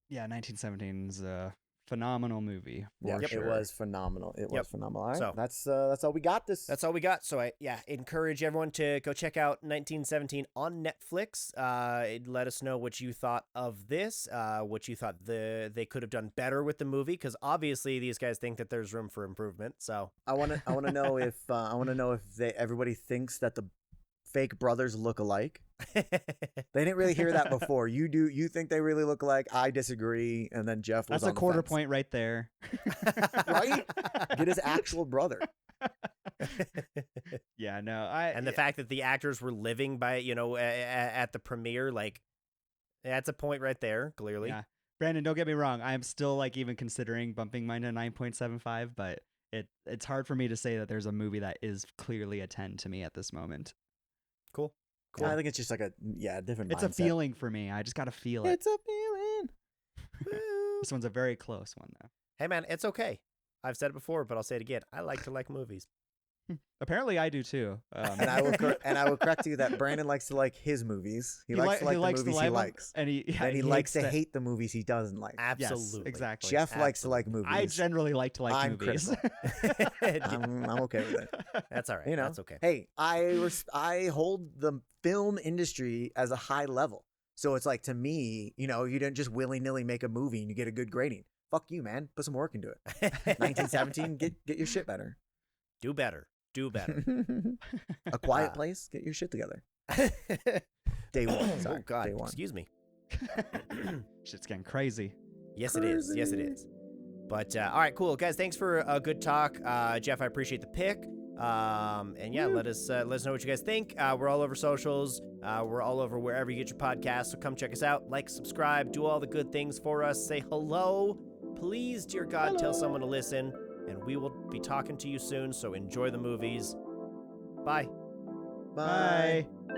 Yeah, 1917 is a phenomenal movie. Yeah, Sure. it was phenomenal. It was phenomenal. All right, So- that's all we got. That's all we got. So I encourage everyone to go check out 1917 on Netflix. Let us know what you thought of this. What you thought they could have done better with the movie, because obviously these guys think that there's room for improvement. So I want to know if everybody thinks that the fake brothers look alike. They didn't really hear that before. You do. You think they really look alike? I disagree. And then Geoff was That's on a the quarter fence. point right there. Right? Get his actual brother. Yeah, no. and the fact that the actors were living by at the premiere, like, that's a point right there. Clearly, Yeah. Brandon, don't get me wrong. I'm still like even considering bumping mine to 9.75, but it's hard for me to say that there's a movie that is clearly a 10 to me at this moment. cool. I think it's just like a different. It's mindset. a feeling for me. I just gotta feel it. It's a feeling. This one's a very close one though. Hey man, it's okay. I've said it before, but I'll say it again. I like to like movies. Apparently, I do too. And I will correct you that Brandon likes to like his movies. He likes to like the movies he likes. and he likes to hate the movies he doesn't like. Absolutely, Yes, exactly. Geoff likes to like movies. I generally like to like I'm movies. I'm okay with it. That's all right. That's okay. Hey, I hold the film industry as a high level. So it's like, to me, you didn't just willy-nilly make a movie and you get a good grading. Fuck you, man. Put some work into it. 1917, get your shit better. Do better. Do better. A Quiet Place, get your shit together. Day one. Sorry, Oh God, day one. excuse me. Shit's getting crazy. Yes, it is. Yes, it is. But all right, cool, guys. Thanks for a good talk, Geoff. I appreciate the pick. And yeah, let us know what you guys think. We're all over socials. We're all over wherever you get your podcasts. So come check us out. Like, subscribe, do all the good things for us. Say hello, please, dear God. Tell someone to listen, and we will be talking to you soon. So enjoy the movies. Bye. Bye. Bye.